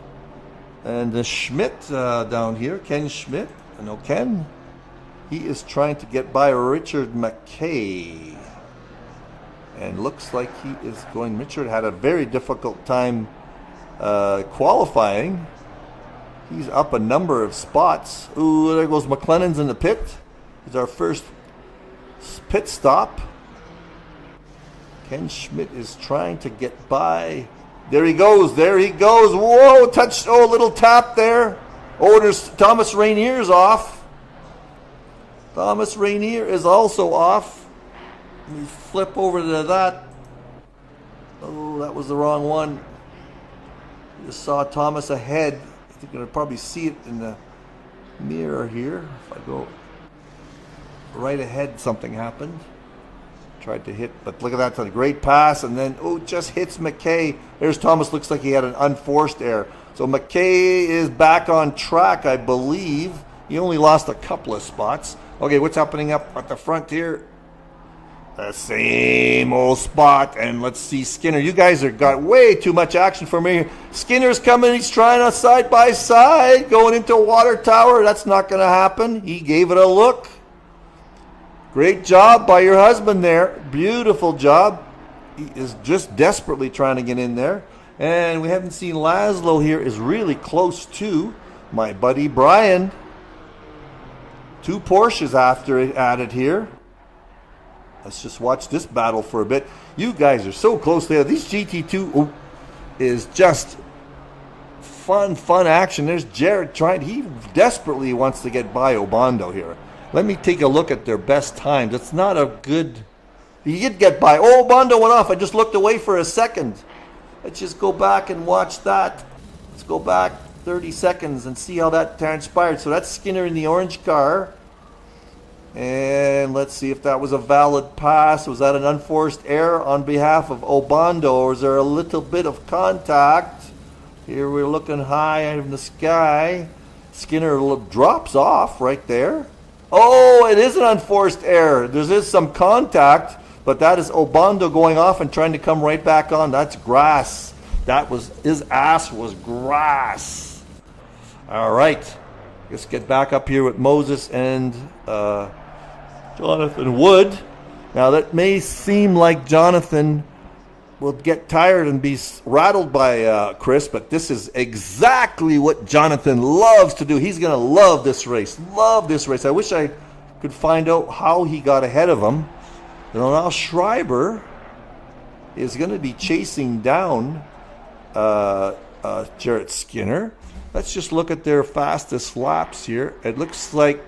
And the Schmidt down here, Ken Schmidt, I know Ken, he is trying to get by Richard McKay. And looks like he is going. Richard had a very difficult time qualifying. He's up a number of spots. Ooh, there goes McLennan's in the pit. He's our first pit stop. Ken Schmidt is trying to get by. There he goes. There he goes. Whoa, touch. Oh, little tap there. Oh, there's Thomas Rainier's off. Thomas Rainier is also off. Let me flip over to that. Oh, that was the wrong one. You just saw Thomas ahead. I think you're going to probably see it in the mirror here. If I go right ahead, something happened. Tried to hit, but look at that. It's a great pass, and then, oh, just hits McKay. There's Thomas. Looks like he had an unforced error. So McKay is back on track, I believe. He only lost a couple of spots. Okay, what's happening up at the front here? The same old spot, and let's see Skinner. You guys have got way too much action for me. Skinner's coming. He's trying a side by side, going into a water tower. That's not going to happen. He gave it a look. Great job by your husband there. Beautiful job. He is just desperately trying to get in there. And we haven't seen Laszlo here. Is really close to my buddy Brian. 2 Porsches after it added here. Let's just watch this battle for a bit. You guys are so close there. These GT2 is just fun action. There's Jared trying. He desperately wants to get by Obando here. Let me take a look at their best times. It's not a good... He did get by. Oh, Obando went off. I just looked away for a second. Let's just go back and watch that. Let's go back 30 seconds and see how that transpired. So that's Skinner in the orange car. And let's see if that was a valid pass. Was that an unforced error on behalf of Obando? Or is there a little bit of contact? Here we're looking high in the sky. Skinner drops off right there. Oh, it is an unforced error. There is some contact, but that is Obando going off and trying to come right back on. That's grass. That was, his ass was grass. All right. Let's get back up here with Moses and Jonathan Wood. Now that may seem like Jonathan will get tired and be rattled by Chris, but this is exactly what Jonathan loves to do. He's going to love this race. Love this race. I wish I could find out how he got ahead of him. Now Schreiber is going to be chasing down Jarrett Skinner. Let's just look at their fastest laps here. It looks like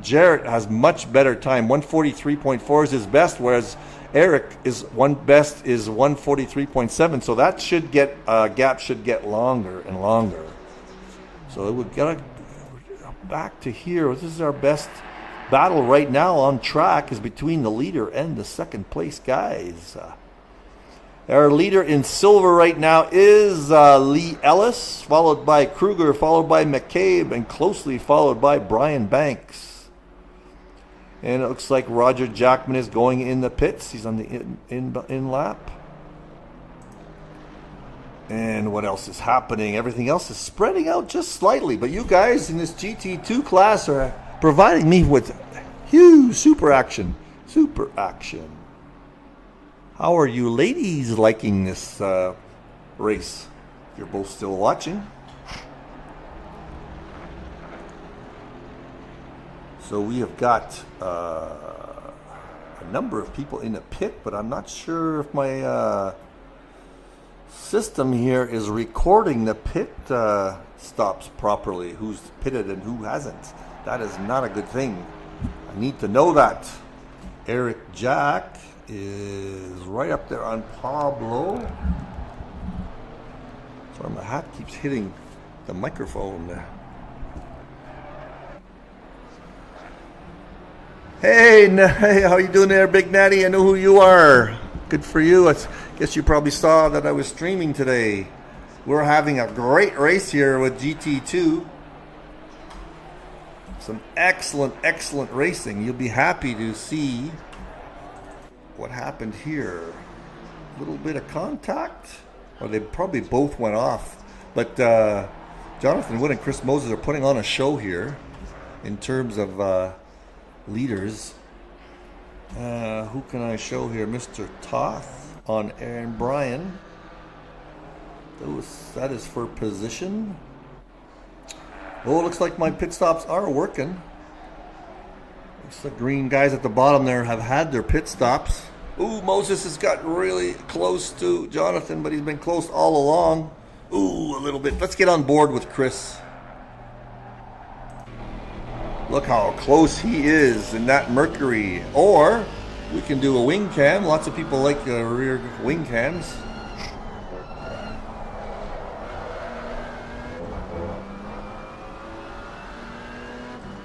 Jarrett has much better time. 143.4 is his best, whereas Eric is 143.7. So that should get gap should get longer and longer. So we got to back to here. This is our best battle right now on track, is between the leader and the second place guys. Our leader in silver right now is Lee Ellis, followed by Kruger, followed by McCabe, and closely followed by Brian Banks. And it looks like Roger Jackman is going in the pits. He's on the in lap. And what else is happening? Everything else is spreading out just slightly. But you guys in this GT2 class are providing me with huge super action. Super action. How are you ladies liking this race? You're both still watching. So we have got a number of people in the pit, but I'm not sure if my system here is recording the pit stops properly. Who's pitted and who hasn't. That is not a good thing. I need to know that. Eric Jack is right up there on Pablo. Sorry, my hat keeps hitting the microphone. Hey, how you doing there, Big Natty? I know who you are. Good for you. I guess you probably saw that I was streaming today. We're having a great race here with GT2. Some excellent, excellent racing. You'll be happy to see what happened here. A little bit of contact. Well, they probably both went off. But Jonathan Wood and Chris Moses are putting on a show here in terms of leaders. Who can I show here? Mr. Toth on Aaron Bryan. That is for position. Oh, it looks like my pit stops are working. The green guys at the bottom there have had their pit stops. Ooh, Moses has got really close to Jonathan, but he's been close all along. Ooh, a little bit. Let's get on board with Chris. Look how close he is in that Mercury. Or we can do a wing cam. Lots of people like rear wing cams.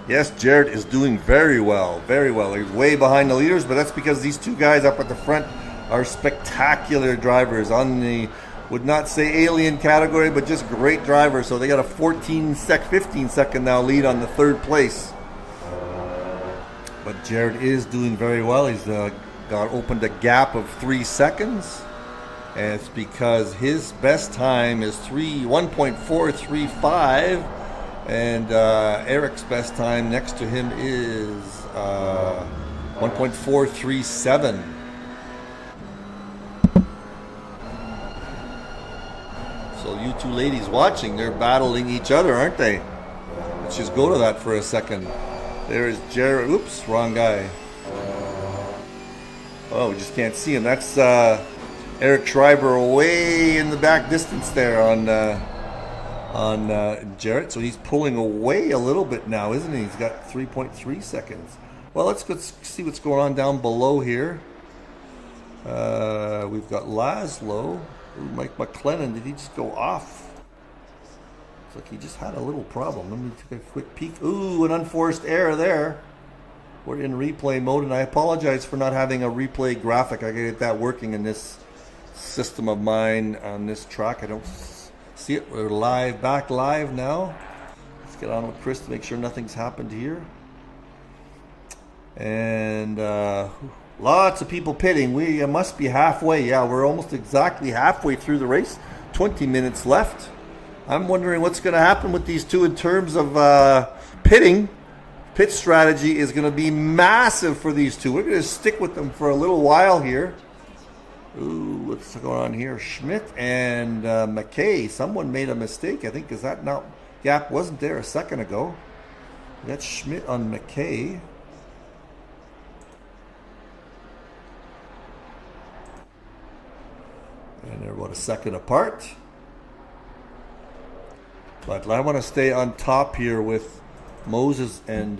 Yes, Jared is doing very well, very well. He's way behind the leaders, but that's because these two guys up at the front are spectacular drivers on the, would not say alien category, but just great drivers. So they got a 15 second now lead on the third place. But Jared is doing very well. He's opened a gap of 3 seconds. And it's because his best time is 1.435. And Eric's best time next to him is 1.437. So you two ladies watching, they're battling each other, aren't they? Let's just go to that for a second. There's Jared. Oops, wrong guy. Oh, we just can't see him. That's Eric Schreiber way in the back distance there on Jarrett. So he's pulling away a little bit now, isn't he? He's got 3.3 seconds. Well, let's go see what's going on down below here. We've got Laszlo. Ooh, Mike McLennan, did he just go off? Looks like he just had a little problem. Let me take a quick peek. Ooh, an unforced error there. We're in replay mode, and I apologize for not having a replay graphic. I gotta get that working in this system of mine on this track. I don't see it. We're live, back live now. Let's get on with Chris to make sure nothing's happened here. And lots of people pitting. We must be halfway. Yeah, we're almost exactly halfway through the race. 20 minutes left. I'm wondering what's going to happen with these two in terms of pitting. Pit strategy is going to be massive for these two. We're going to stick with them for a little while here. Ooh, what's going on here? Schmidt and McKay. Someone made a mistake, I think. Is that not? Gap wasn't there a second ago. That's Schmidt on McKay. And they're about a second apart. But I want to stay on top here with Moses and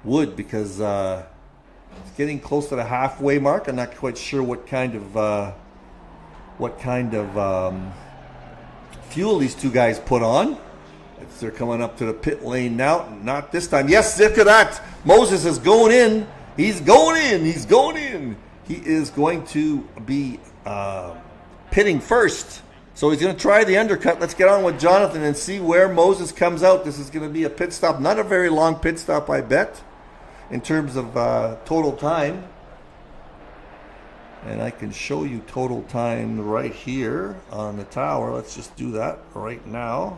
Wood because it's getting close to the halfway mark. I'm not quite sure what kind of fuel these two guys put on. They're coming up to the pit lane now. Not this time. Yes, look at that. Moses is going in. He's going in. He's going in. He is going to be pitting first. So he's going to try the undercut. Let's get on with Jonathan and see where Moses comes out. This is going to be a pit stop. Not a very long pit stop, I bet, in terms of total time. And I can show you total time right here on the tower. Let's just do that right now.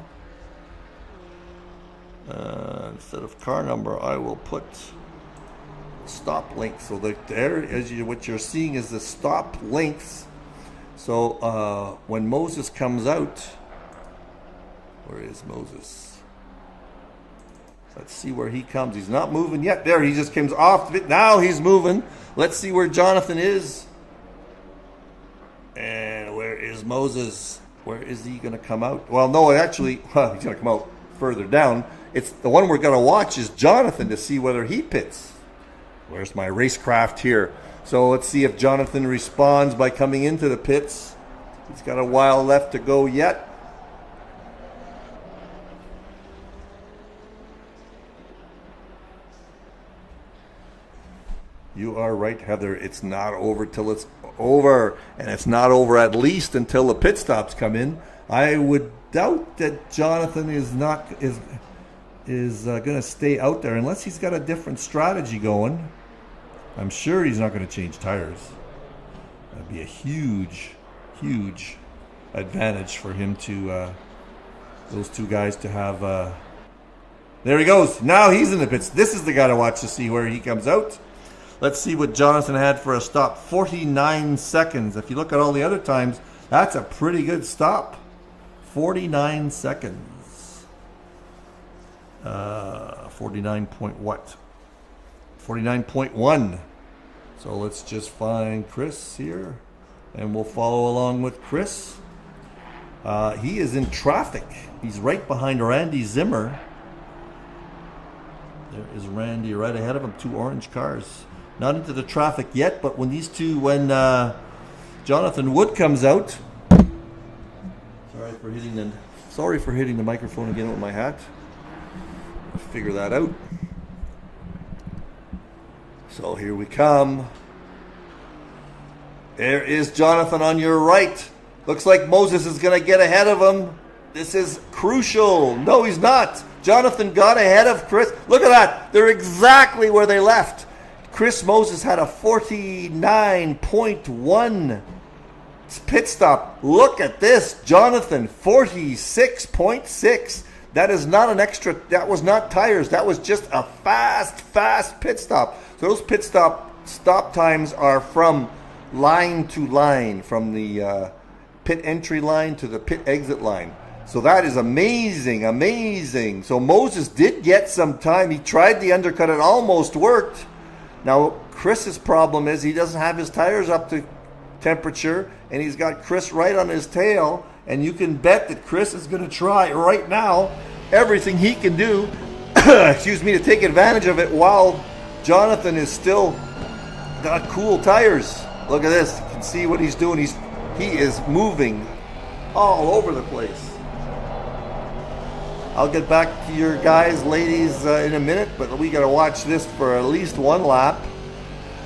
Instead of car number, I will put stop length. So there, what you're seeing is the stop lengths. So when Moses comes out, where is Moses? Let's see where he comes. He's not moving yet. There, he just comes off it. Now he's moving. Let's see where Jonathan is. And where is Moses? Where is he going to come out? Well, no, actually, he's going to come out further down. It's the one we're going to watch is Jonathan to see whether he pits. Where's my racecraft here? So let's see if Jonathan responds by coming into the pits. He's got a while left to go yet. You are right, Heather. It's not over till it's over. And it's not over at least until the pit stops come in. I would doubt that Jonathan is is going to stay out there unless he's got a different strategy going. I'm sure he's not going to change tires. That'd be a huge, huge advantage for him to, those two guys to have. There he goes. Now he's in the pits. This is the guy to watch to see where he comes out. Let's see what Jonathan had for a stop. 49 seconds. If you look at all the other times, that's a pretty good stop. 49 seconds. 49 point what? 49.1. So let's just find Chris here, and we'll follow along with Chris. He is in traffic. He's right behind Randy Zimmer. There is Randy right ahead of him. Two orange cars. Not into the traffic yet, but when Jonathan Wood comes out. Sorry for hitting the microphone again with my hat. I'll figure that out. So here we come. There is Jonathan on your right. Looks like Moses is going to get ahead of him. This is crucial. No, he's not. Jonathan got ahead of Chris. Look at that. They're exactly where they left. Chris Moses had a 49.1 pit stop. Look at this. Jonathan, 46.6. That is not an extra. That was not tires. That was just a fast pit stop. So those pit stop times are from line to line, from the pit entry line to the pit exit line. So that is amazing. So Moses did get some time. He tried the undercut. It almost worked. Now, Chris's problem is he doesn't have his tires up to temperature, and he's got Chris right on his tail, and you can bet that Chris is going to try right now everything he can do to take advantage of it while Jonathan is still got cool tires. Look at this. You can see what he's doing. He is moving all over the place. I'll get back to your guys, ladies, in a minute, but we got to watch this for at least one lap.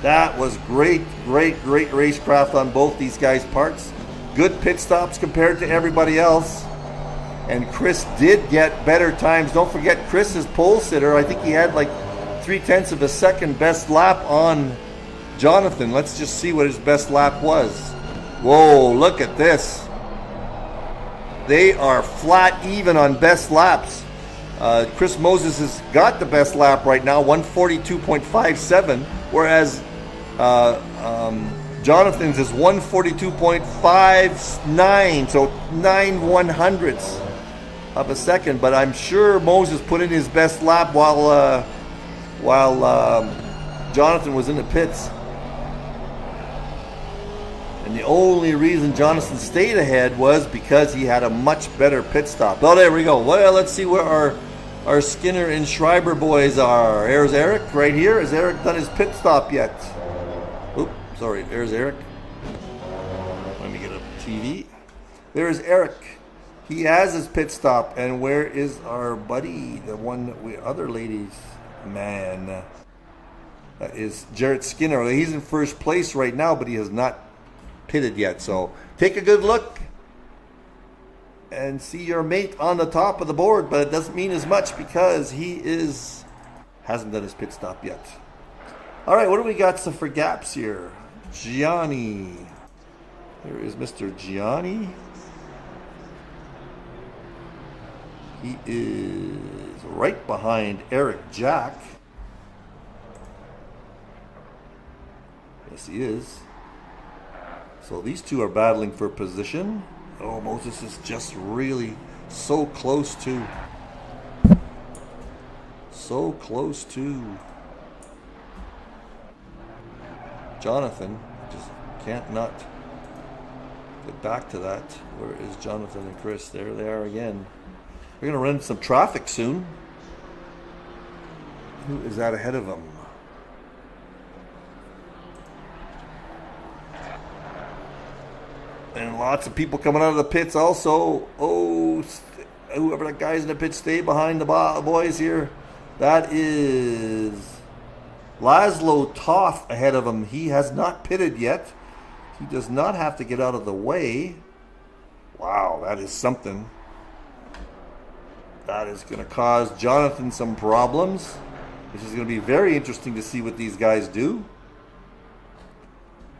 That was great racecraft on both these guys' parts. Good pit stops compared to everybody else. And Chris did get better times. Don't forget Chris's pole sitter. I think he had like 0.3 of a second best lap on Jonathan. Let's just see what his best lap was. Whoa, look at this. They are flat even on best laps. Chris Moses has got the best lap right now, 142.57, whereas Jonathan's is 142.59, so 9/100ths of a second. But I'm sure Moses put in his best lap while Jonathan was in the pits. And the only reason Jonathan stayed ahead was because he had a much better pit stop. Oh, there we go. Well, let's see where our Skinner and Schreiber boys are. There's Eric right here. Has Eric done his pit stop yet? Oops, sorry. There's Eric. Let me get a TV. There's Eric. He has his pit stop. And where is our buddy, the one that other ladies? Man, that is Jarrett Skinner. He's in first place right now, but he has not pitted yet. So take a good look and see your mate on the top of the board, but it doesn't mean as much because he hasn't done his pit stop yet. All right, what do we got for gaps here? Gianni. There is Mr. Gianni. He is right behind Eric Jack. Yes, he is. So these two are battling for position. Oh, Moses is just really so close to Jonathan. Just can't not get back to that. Where is Jonathan and Chris? There they are again. We're going to run into some traffic soon. Who is that ahead of them? And lots of people coming out of the pits also. Oh, whoever that guy's in the pit, stay behind the boys here. That is Laszlo Toth ahead of him. He has not pitted yet. He does not have to get out of the way. Wow, that is something. That is going to cause Jonathan some problems. This is going to be very interesting to see what these guys do.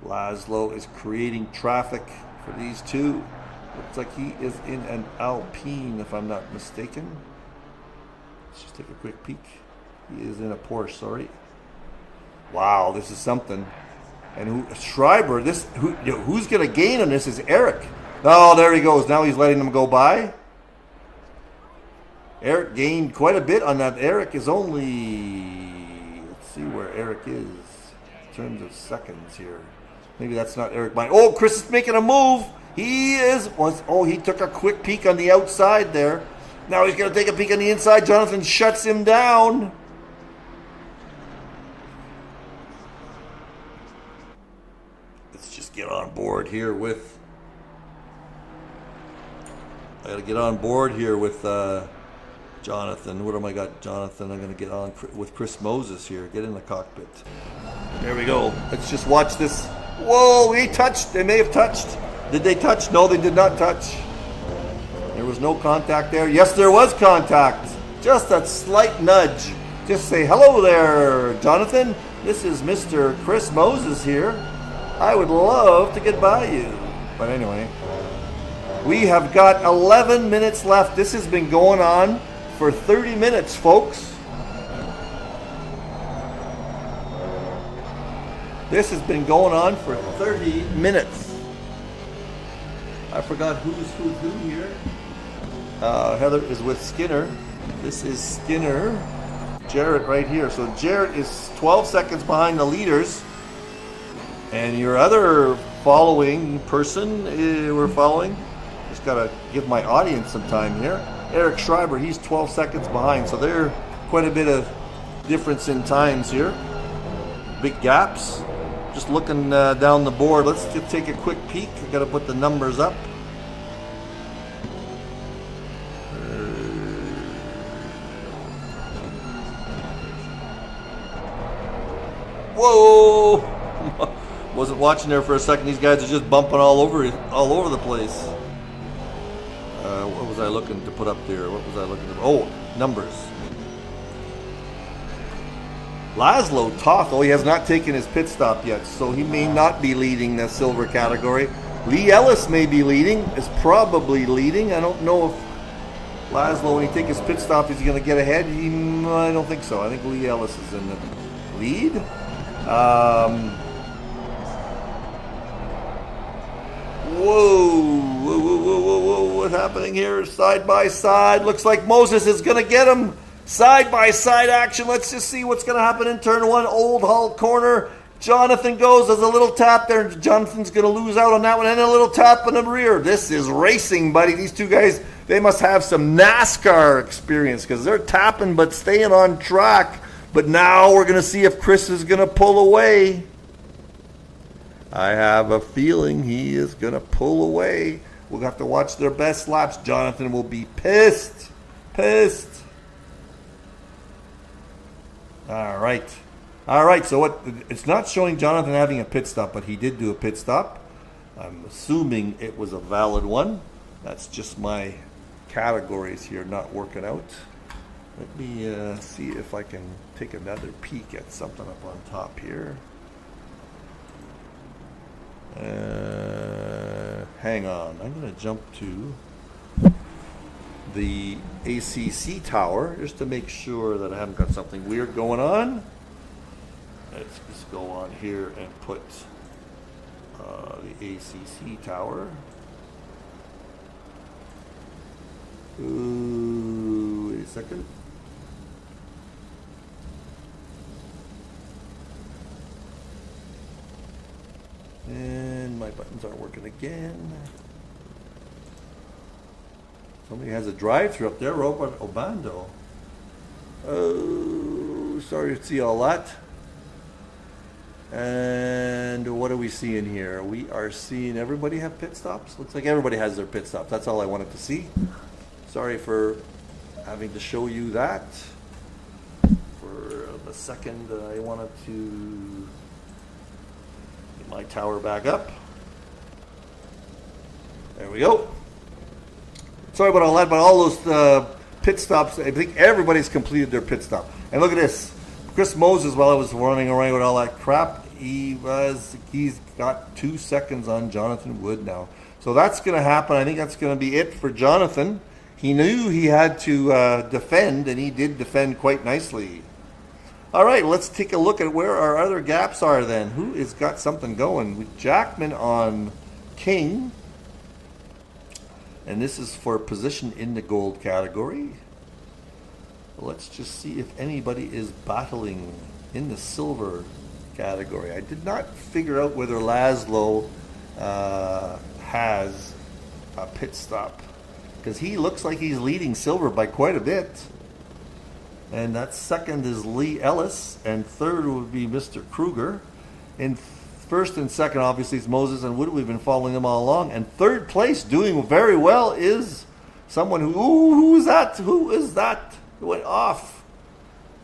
Laszlo is creating traffic for these two. Looks like he is in an Alpine, if I'm not mistaken. Let's just take a quick peek. He is in a Porsche, sorry. Wow, this is something. And Schreiber, who's going to gain on this is Eric. Oh, there he goes. Now he's letting them go by. Eric gained quite a bit on that. Eric is only, let's see where Eric is in terms of seconds here. Maybe that's not Eric mine. Oh, Chris is making a move. He took a quick peek on the outside there. Now he's going to take a peek on the inside. Jonathan shuts him down. Let's just get on board here with, I got to get on board here with Jonathan. What am I got, Jonathan? I'm going to get on with Chris Moses here. Get in the cockpit. There we go. Let's just watch this. Whoa, he touched. They may have touched. Did they touch? No, they did not touch. There was no contact there. Yes, there was contact. Just a slight nudge. Just say, hello there, Jonathan. This is Mr. Chris Moses here. I would love to get by you. But anyway, we have got 11 minutes left. This has been going on for 30 minutes, folks. This has been going on for 30 minutes. I forgot who's who here. Heather is with Skinner. This is Skinner. Jarrett right here. So Jarrett is 12 seconds behind the leaders. And your other following person we're following, just got to give my audience some time here. Eric Schreiber, he's 12 seconds behind. So there quite a bit of difference in times here. Big gaps. Just looking down the board. Let's just take a quick peek. I got to put the numbers up. Whoa! Wasn't watching there for a second. These guys are just bumping all over the place. What was I looking to put up there? What was I looking to? Oh, numbers. Laszlo Toth, he has not taken his pit stop yet, so he may not be leading the silver category. Lee Ellis may be leading, is probably leading. I don't know if Laszlo, when he takes his pit stop, is going to get ahead. I don't think so. I think Lee Ellis is in the lead. Whoa, what's happening here? Side by side. Looks like Moses is going to get him. Side by side action. Let's just see what's going to happen in turn one. Old Hull corner. Jonathan goes. There's a little tap there. Jonathan's going to lose out on that one. And a little tap in the rear. This is racing, buddy. These two guys, they must have some NASCAR experience because they're tapping but staying on track. But now we're going to see if Chris is going to pull away. I have a feeling he is going to pull away. We'll have to watch their best laps. Jonathan will be pissed. Pissed. All right. So it's not showing Jonathan having a pit stop, but he did do a pit stop. I'm assuming it was a valid one. That's just my categories here not working out. Let me see if I can take another peek at something up on top here. Hang on. I'm going to jump to the ACC tower just to make sure that I haven't got something weird going on. Let's just go on here and put the ACC tower. Ooh, wait a second. And my buttons aren't working again. Somebody has a drive-thru up there. Robert Obando. Oh, sorry to see all that. And what are we seeing here? We are seeing everybody have pit stops. Looks like everybody has their pit stops. That's all I wanted to see. Sorry for having to show you that. For the second, I wanted to get my tower back up. There we go. Sorry about all that, but all those pit stops. I think everybody's completed their pit stop. And look at this. Chris Moses, while I was running around with all that crap, he's got 2 seconds on Jonathan Wood now. So that's going to happen. I think that's going to be it for Jonathan. He knew he had to defend, and he did defend quite nicely. All right, let's take a look at where our other gaps are then. Who has got something going? With Jackman on King. And this is for position in the gold category. Let's just see if anybody is battling in the silver category. I did not figure out whether Laszlo has a pit stop, because he looks like he's leading silver by quite a bit. And that second is Lee Ellis, and third would be Mr. Kruger. In first and second, obviously, is Moses and Wood. We've been following them all along. And third place, doing very well, is someone who is that? Who is that? Who went off?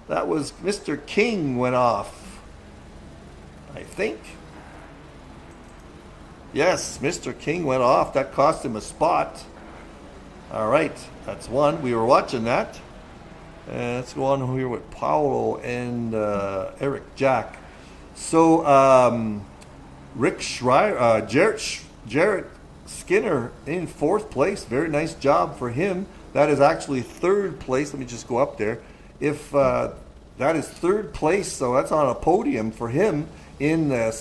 That was Mr. King went off, I think. Yes, Mr. King went off. That cost him a spot. All right, that's one. We were watching that. Let's go on here with Paolo and Eric Jack. So Rick Schreier, Jarrett Skinner in fourth place. Very nice job for him. That is actually third place. Let me just go up there. If that is third place, so that's on a podium for him in the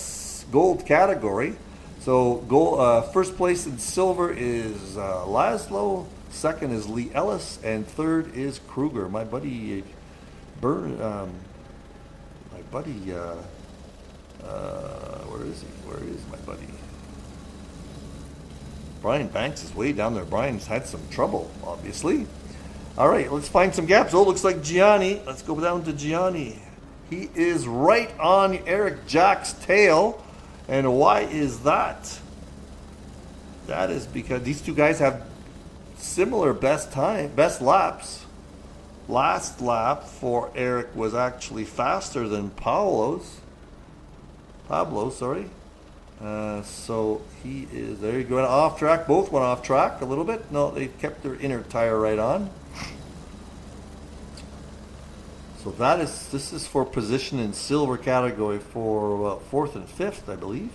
gold category. So first place in silver is Laszlo. Second is Lee Ellis, and third is Kruger. My buddy where is he? Where is my buddy? Brian Banks is way down there. Brian's had some trouble, obviously. All right, let's find some gaps. Oh, looks like Gianni. Let's go down to Gianni. He is right on Eric Jack's tail. And why is that? That is because these two guys have similar best laps. Last lap for Eric was actually faster than Pablo, sorry. So he is, there you go, off track. Both went off track a little bit. No, they kept their inner tire right on. So this is for position in silver category for fourth and fifth, I believe.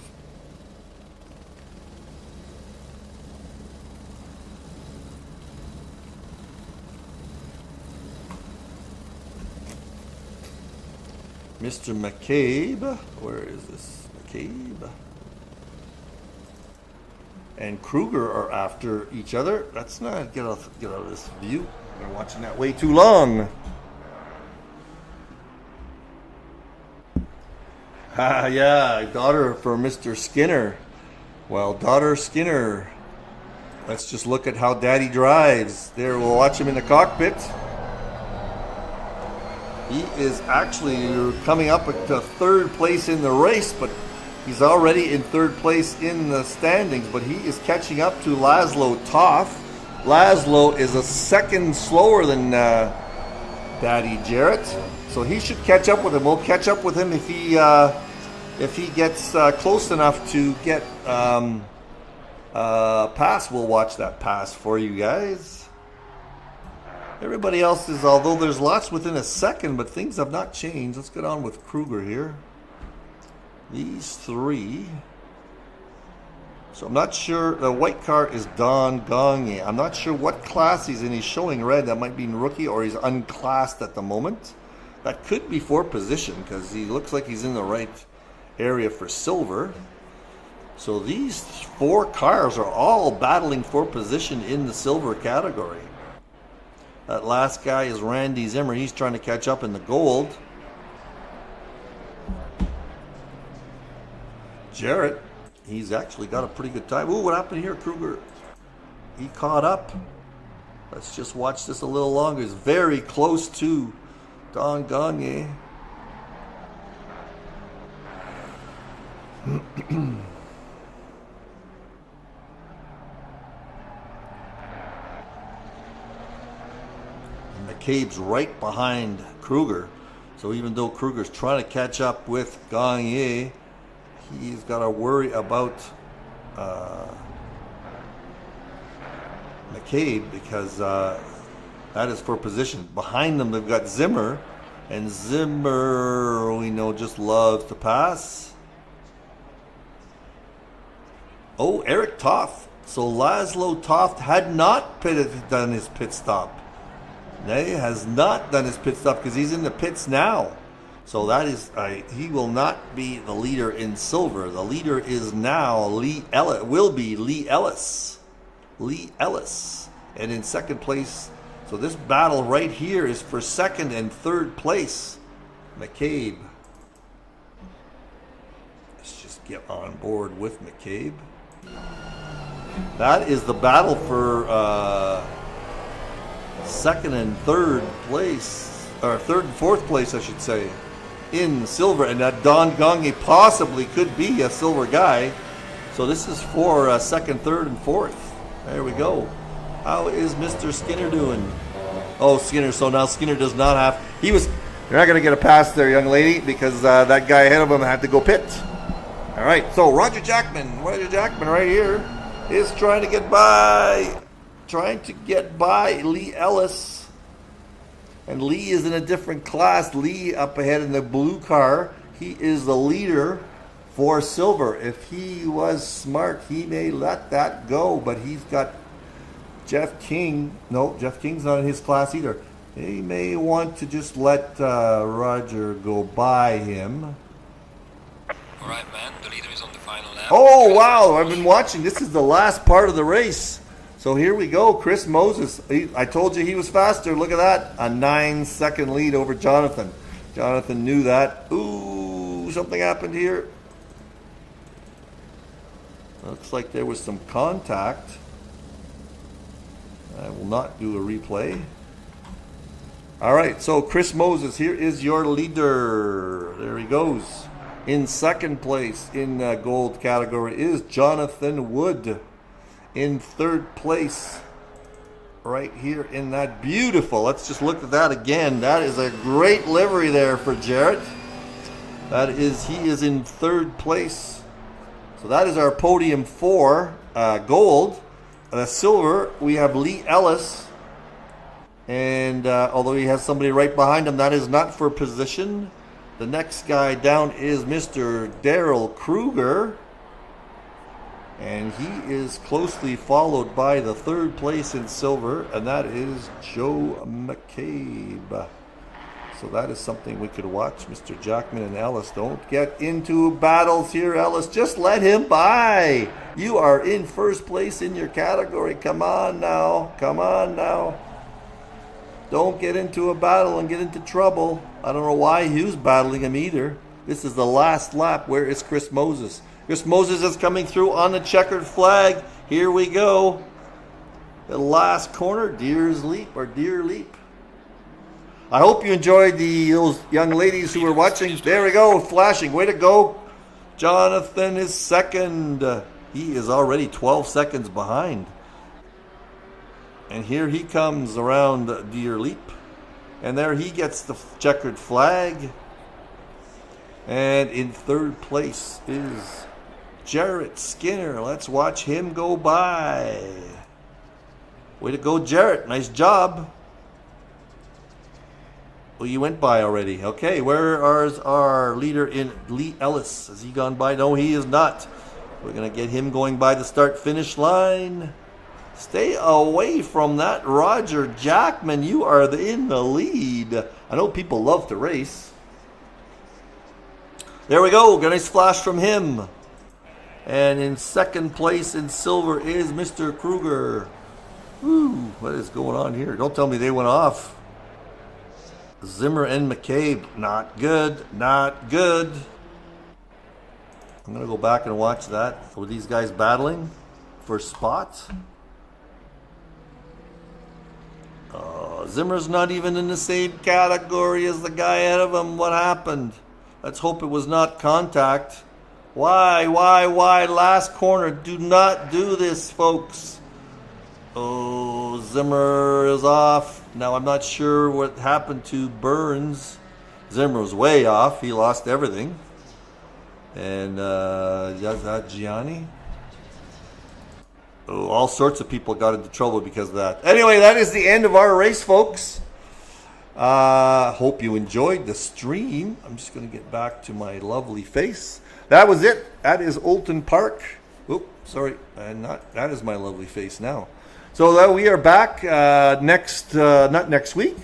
Mr. McCabe, where is this? McCabe and Kruger are after each other. Let's not get out of this view. We're watching that way too long. Yeah, daughter for Mr. Skinner. Well, daughter Skinner. Let's just look at how Daddy drives. There, we'll watch him in the cockpit. He is actually coming up to third place in the race, but he's already in third place in the standings, but he is catching up to Laszlo Toth. Laszlo is a second slower than Daddy Jarrett, so he should catch up with him. We'll catch up with him if he gets close enough to get pass. We'll watch that pass for you guys. Everybody else is, although there's lots within a second, but things have not changed. Let's get on with Kruger here. These three. So I'm not sure. The white car is Don Gagne. I'm not sure what class he's in. He's showing red. That might be rookie, or he's unclassed at the moment. That could be for position, because he looks like he's in the right area for silver. So these four cars are all battling for position in the silver category. That last guy is Randy Zimmer. He's trying to catch up in the gold. Jarrett, he's actually got a pretty good time. Ooh, what happened here, Kruger? He caught up. Let's just watch this a little longer. He's very close to Don Gagne. McCabe's right behind Kruger. So even though Kruger's trying to catch up with Gagne, he's got to worry about McCabe, because That is for position. Behind them, they've got Zimmer. And Zimmer, we know, just loves to pass. Oh, Eric Toft. So Laszlo Toft had not done his pit stop. He has not done his pit stop because he's in the pits now. So that is, he will not be the leader in silver. The leader is now will be Lee Ellis. Lee Ellis. And in second place, so this battle right here is for second and third place. McCabe. Let's just get on board with McCabe. That is the battle for second and third place, or third and fourth place, I should say, in silver. And that Don Gongi possibly could be a silver guy. So this is for second, third, and fourth. There we go. How is Mr. Skinner doing? Oh, Skinner. So now Skinner does not have. You're not going to get a pass there, young lady, because that guy ahead of him had to go pit. All right. So Roger Jackman right here is trying to get by Lee Ellis. And Lee is in a different class. Lee up ahead in the blue car. He is the leader for silver. If he was smart, he may let that go, but he's got Jeff King. No, Jeff King's not in his class either. He may want to just let Roger go by him. All right, man. The leader is on the final lap. Oh, wow. I've been watching. This is the last part of the race. So here we go. Chris Moses. I told you he was faster. Look at that. A 9-second lead over Jonathan. Jonathan knew that. Ooh, something happened here. Looks like there was some contact. I will not do a replay. All right, so Chris Moses, here is your leader. There he goes. In second place in gold category is Jonathan Wood. In third place, right here in that beautiful, let's just look at that again. That is a great livery there for Jarrett. He is in third place. So that is our podium for gold. Silver, we have Lee Ellis. And although he has somebody right behind him, that is not for position. The next guy down is Mr. Daryl Kruger. And he is closely followed by the third place in silver, and that is Joe McCabe. So that is something we could watch. Mr. Jackman and Ellis, don't get into battles here, Ellis. Just let him by. You are in first place in your category. Come on now. Come on now. Don't get into a battle and get into trouble. I don't know why he was battling him either. This is the last lap. Where is Chris Moses? Chris Moses is coming through on the checkered flag. Here we go. The last corner, Deer Leap. I hope you enjoyed those young ladies who were watching. There we go, flashing. Way to go. Jonathan is second. He is already 12 seconds behind. And here he comes around Deer Leap. And there he gets the checkered flag. And in third place is Jarrett Skinner. Let's watch him go by. Way to go, Jarrett. Nice job. Well, you went by already. Okay, where is our leader in Lee Ellis? Has he gone by? No, he is not. We're going to get him going by the start-finish line. Stay away from that Roger Jackman. You are in the lead. I know people love to race. There we go. Got a nice flash from him. And in second place in silver is Mr. Kruger. Woo, what is going on here? Don't tell me they went off. Zimmer and McCabe. Not good. Not good. I'm going to go back and watch that. Were these guys battling for spots? Zimmer's not even in the same category as the guy ahead of him. What happened? Let's hope it was not contact. Why? Last corner. Do not do this, folks. Oh, Zimmer is off. Now, I'm not sure what happened to Burns. Zimmer was way off. He lost everything. And is that Gianni? all sorts of people got into trouble because of that. Anyway, that is the end of our race, folks. Hope you enjoyed the stream. I'm just going to get back to my lovely face. That was it. That is Oulton Park. Oop, sorry, that is my lovely face now. So we are back not next week.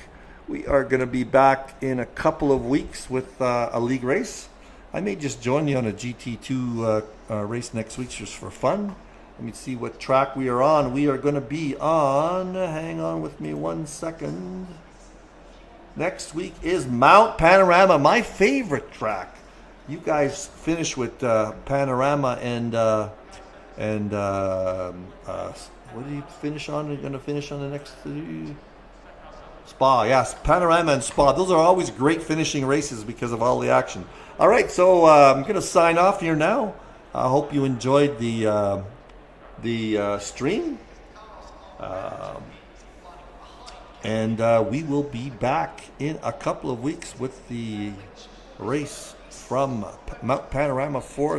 We are going to be back in a couple of weeks with a league race. I may just join you on a GT2 race next week just for fun. Let me see what track we are on. We are going to be on, hang on with me 1 second. Next week is Mount Panorama, my favorite track. You guys finish with Panorama and what do you finish on? You're going to finish on the next Spa. Yes, Panorama and Spa. Those are always great finishing races because of all the action. All right, so I'm going to sign off here now. I hope you enjoyed the stream. And we will be back in a couple of weeks with the race from Mount Panorama for